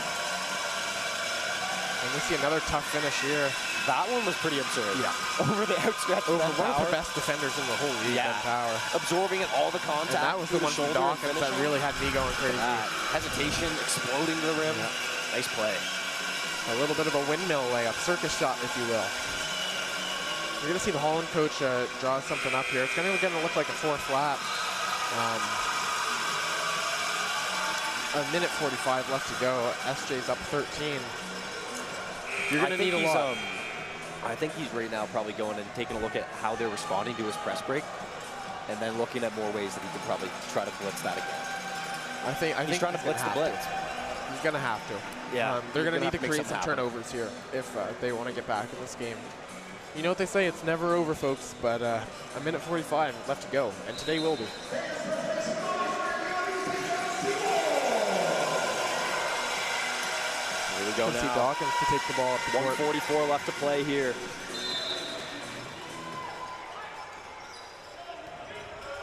And we see another tough finish here. That one was pretty absurd. Yeah. Over the outstretched Over Ben one of Power. the best defenders in the whole league, Yeah. Ben Power. Absorbing it, all the contact. And that was the through one from shoulder and Dawkins that finishing. really had me going crazy. Hesitation, exploding to the rim. Yeah. Nice play. A little bit of a windmill layup, circus shot, if you will. You're going to see the Holland coach draw something up here. It's going to look like a fourth lap. A minute 45 left to go. SJ's up 13. You're going to need a lot. I think he's right now probably going and taking a look at how they're responding to his press break, and then looking at more ways that he can probably try to blitz that again. I think he's trying to blitz the blitz. He's going to have to. Yeah, they're going to need to make create some turnovers here if they want to get back in this game. You know what they say, it's never over, folks, but a minute 45 left to go, and today will be. Here we go now. See Dawkins to take the ball up the court. 1:44 left to play here.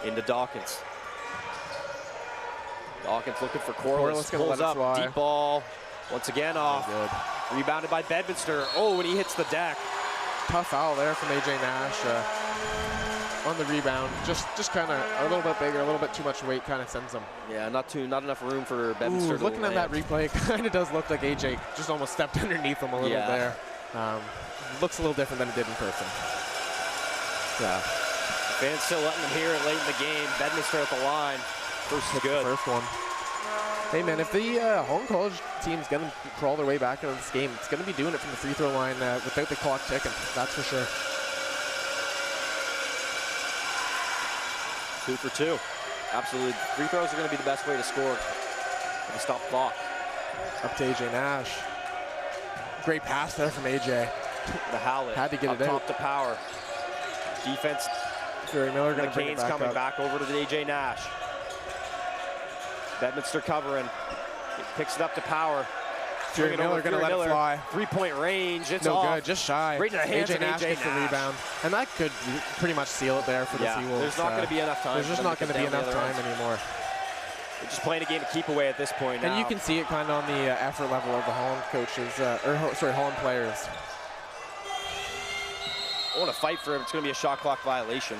Into Dawkins. Dawkins looking for Corliss. Gonna Pulls let it up, fly. deep ball. Once again off. Good. Rebounded by Bedminster. Oh, and he hits the deck. Tough foul there from AJ Nash on the rebound. Just kind of a little bit bigger, a little bit too much weight kind of sends him. Yeah, not enough room for Bedminster. Looking at that replay, it kind of does look like AJ just almost stepped underneath him a little there. Looks a little different than it did in person. Yeah. Fans still letting them hear it late in the game. Bedminster at the line. First is good. First one. Hey man, if the Holland College team's gonna crawl their way back into this game, it's gonna be doing it from the free throw line without the clock ticking. That's for sure. 2 for 2. Absolutely. Free throws are gonna be the best way to score. And stop the clock. Up to AJ Nash. Great pass there from AJ. The Howlett. Had to get up it top out. to Power. Defense. Fury Miller gonna bring it McCain's back coming up. back over to the AJ Nash. Bedminster covering. Picks it up to Power. Fury Miller gonna let it fly. 3-point range. It's no off. good, just shy. Right to the hands AJ of Nash AJ gets the Nash. rebound. And that could pretty much seal it there for the Seawolves. There's not going to be enough time. There's just not going to be enough time anymore. They're just playing a game of keep away at this point now. And you can see it kind of on the effort level of the Holland coaches, Holland players. I want to fight for it. It's going to be a shot clock violation.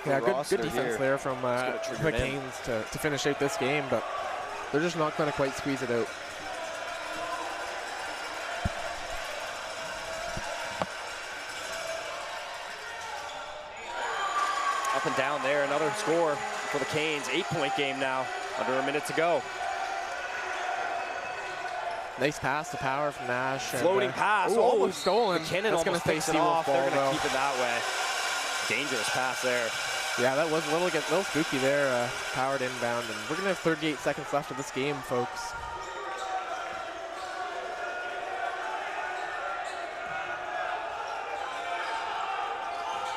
Yeah, good defense there from McCain's to finish out this game, but they're just not going to quite squeeze it out. Up and down there, another score for the Canes. 8-point game now, under a minute to go. Nice pass to Power from Nash. Floating pass. Oh, stolen. McKinnon That's going to stay picks it off. Seawolf They're ball, going to keep it that way. Dangerous pass there. Yeah, that was a little spooky there. Powered inbound, and we're going to have 38 seconds left of this game, folks.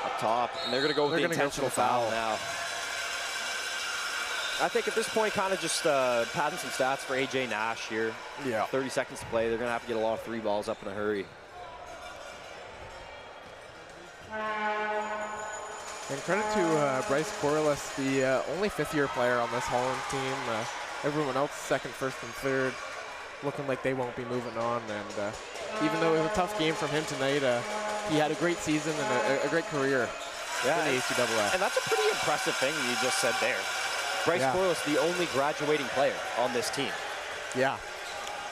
Up top, and they're going to go with the intentional foul now. I think at this point, kind of just padding some stats for AJ Nash here. Yeah. 30 seconds to play. They're going to have to get a lot of 3 balls up in a hurry. And credit to Bryce Corliss, the only fifth-year player on this Holland team. Everyone else, second, first, and third, looking like they won't be moving on. And even though it was a tough game from him tonight, he had a great season and a great career in the ACAA. And that's a pretty impressive thing you just said there. Bryce Corliss, the only graduating player on this team. Yeah,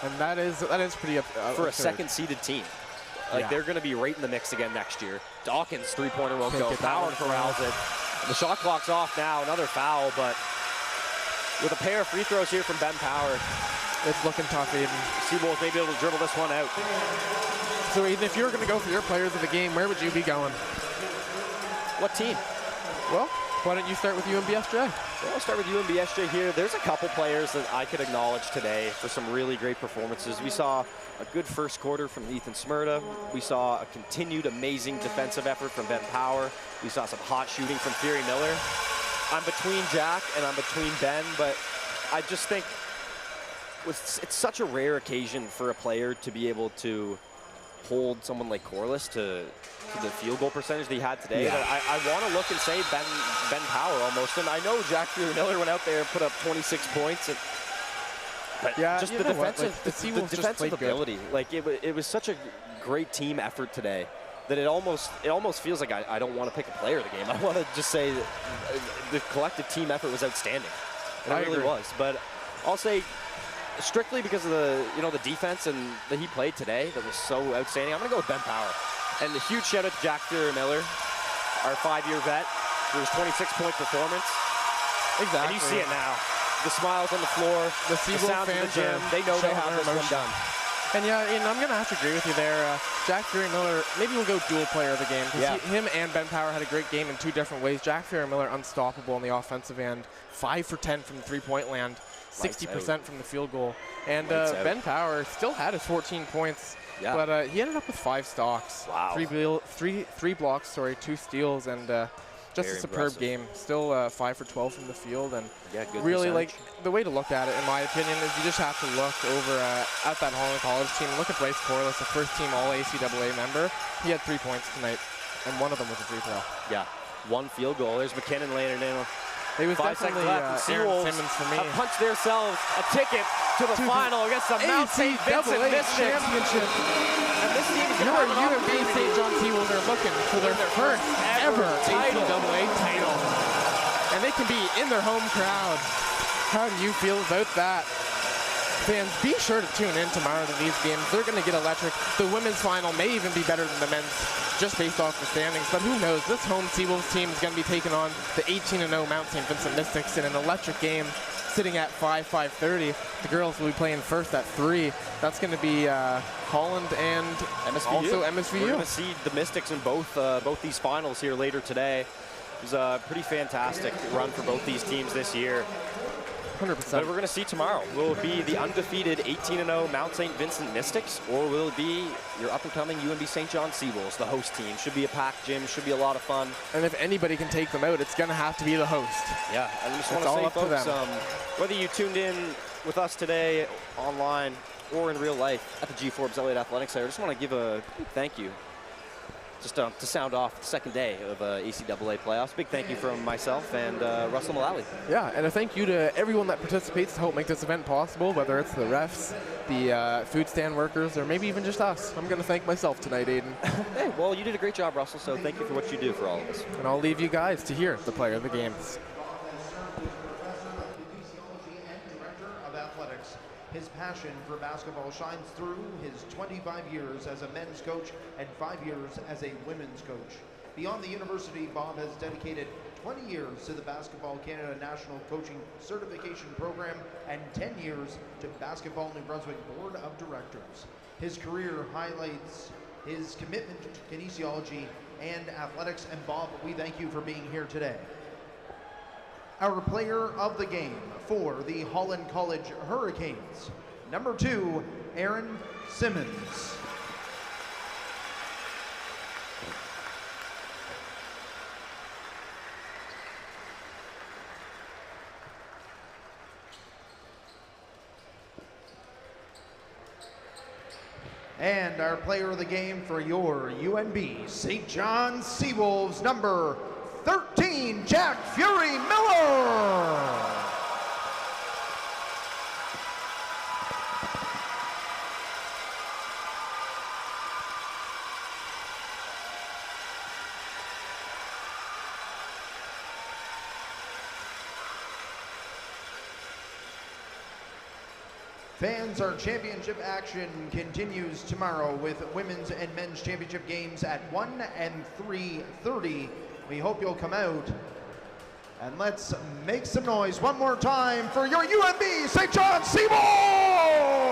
and that is pretty for a second-seeded team. Like they're going to be right in the mix again next year. Dawkins' three-pointer won't go. Power corrals it. And the shot clock's off now. Another foul, but with a pair of free throws here from Ben Power, it's looking tough, Aiden. Seawolves may be able to dribble this one out. So, Aiden, if you were going to go for your players of the game, where would you be going? What team? Well, why don't you start with UMBSJ? Well, I'll start with UMBSJ here. There's a couple players that I could acknowledge today for some really great performances. We saw a good first quarter from Ethan Smyrda. We saw a continued amazing defensive effort from Ben Power. We saw some hot shooting from Fury Miller. I'm between Jack and I'm between Ben, but I just think it's such a rare occasion for a player to be able to hold someone like Corliss to the field goal percentage that he had today. Yeah. I want to look and say Ben Power almost. And I know Jack Fury-Miller went out there and put up 26 points. But yeah, just the defensive, like, the defensive ability. Good. Like it was such a great team effort today that it almost feels like I don't want to pick a player of the game. I want to just say that the collective team effort was outstanding. And it really was. But I'll say, strictly because of the defense and that he played today that was so outstanding, I'm gonna go with Ben Power. And a huge shout out to Jack Fury-Miller, our 5-year vet, for his 26-point performance. Exactly. And you see it now. The smiles on the floor, the sounds of the gym. They know they have this one done. And yeah, I'm going to have to agree with you there. Jack Fury-Miller, maybe we'll go dual player of the game. Because him and Ben Power had a great game in 2 different ways. Jack Fury-Miller, unstoppable on the offensive end. 5 for 10 from the three-point land. 60% from the field goal. And Ben Power still had his 14 points. Yeah. But he ended up with 5 stocks. Wow. 3 blocks, 2 steals, and just a superb game. Still 5 for 12 from the field. And really, like, the way to look at it, in my opinion, is you just have to look over at that Holland College team. Look at Bryce Corliss, the first-team All-ACAA member. He had 3 points tonight, and one of them was a free throw. Yeah, 1 field goal. There's McKinnon laying it in. It was 5 seconds left. Aaron Simmons for me. Have punched themselves a ticket to the final against the Mount St. Vincent Mystics. Championship. And this team is your UMB St. John Seawolves are looking for their first ever ACAA title. And they can be in their home crowd. How do you feel about that? Fans, be sure to tune in tomorrow to these games. They're going to get electric. The women's final may even be better than the men's, just based off the standings. But who knows? This home Seawolves team is going to be taking on the 18-0 Mount St. Vincent Mystics in an electric game, sitting at 5:30. The girls will be playing first at 3. That's going to be Holland and also MSVU. We're going to see the Mystics in both these finals here later today. It was a pretty fantastic run for both these teams this year. 100%. But we're going to see tomorrow. Will it be the undefeated 18-0 Mount St. Vincent Mystics, or will it be your up-and-coming UMB St. John Seawolves, the host team? Should be a packed gym, should be a lot of fun. And if anybody can take them out, it's going to have to be the host. Yeah, I just want to say, folks, whether you tuned in with us today online or in real life at the G. Forbes Elliott Athletics Center, I just want to give a thank you. Just to sound off the second day of ACAA playoffs. Big thank you from myself and Russell Mullally. Yeah, and a thank you to everyone that participates to help make this event possible, whether it's the refs, the food stand workers, or maybe even just us. I'm going to thank myself tonight, Aiden. Hey, well, you did a great job, Russell, so thank you for what you do for all of us. And I'll leave you guys to hear the player of the games. His passion for basketball shines through his 25 years as a men's coach and 5 years as a women's coach. Beyond the university, Bob has dedicated 20 years to the Basketball Canada National Coaching Certification Program and 10 years to Basketball New Brunswick Board of Directors. His career highlights his commitment to kinesiology and athletics. And Bob, we thank you for being here today. Our player of the game for the Holland College Hurricanes, number 2, Aaron Simmons. And our player of the game for your UNB St. John Seawolves, number 13, Jack Fury-Miller. Fans, our championship action continues tomorrow with women's and men's championship games at 1 and 3:30. We hope you'll come out, and let's make some noise one more time for your UNB St. John Seawolves!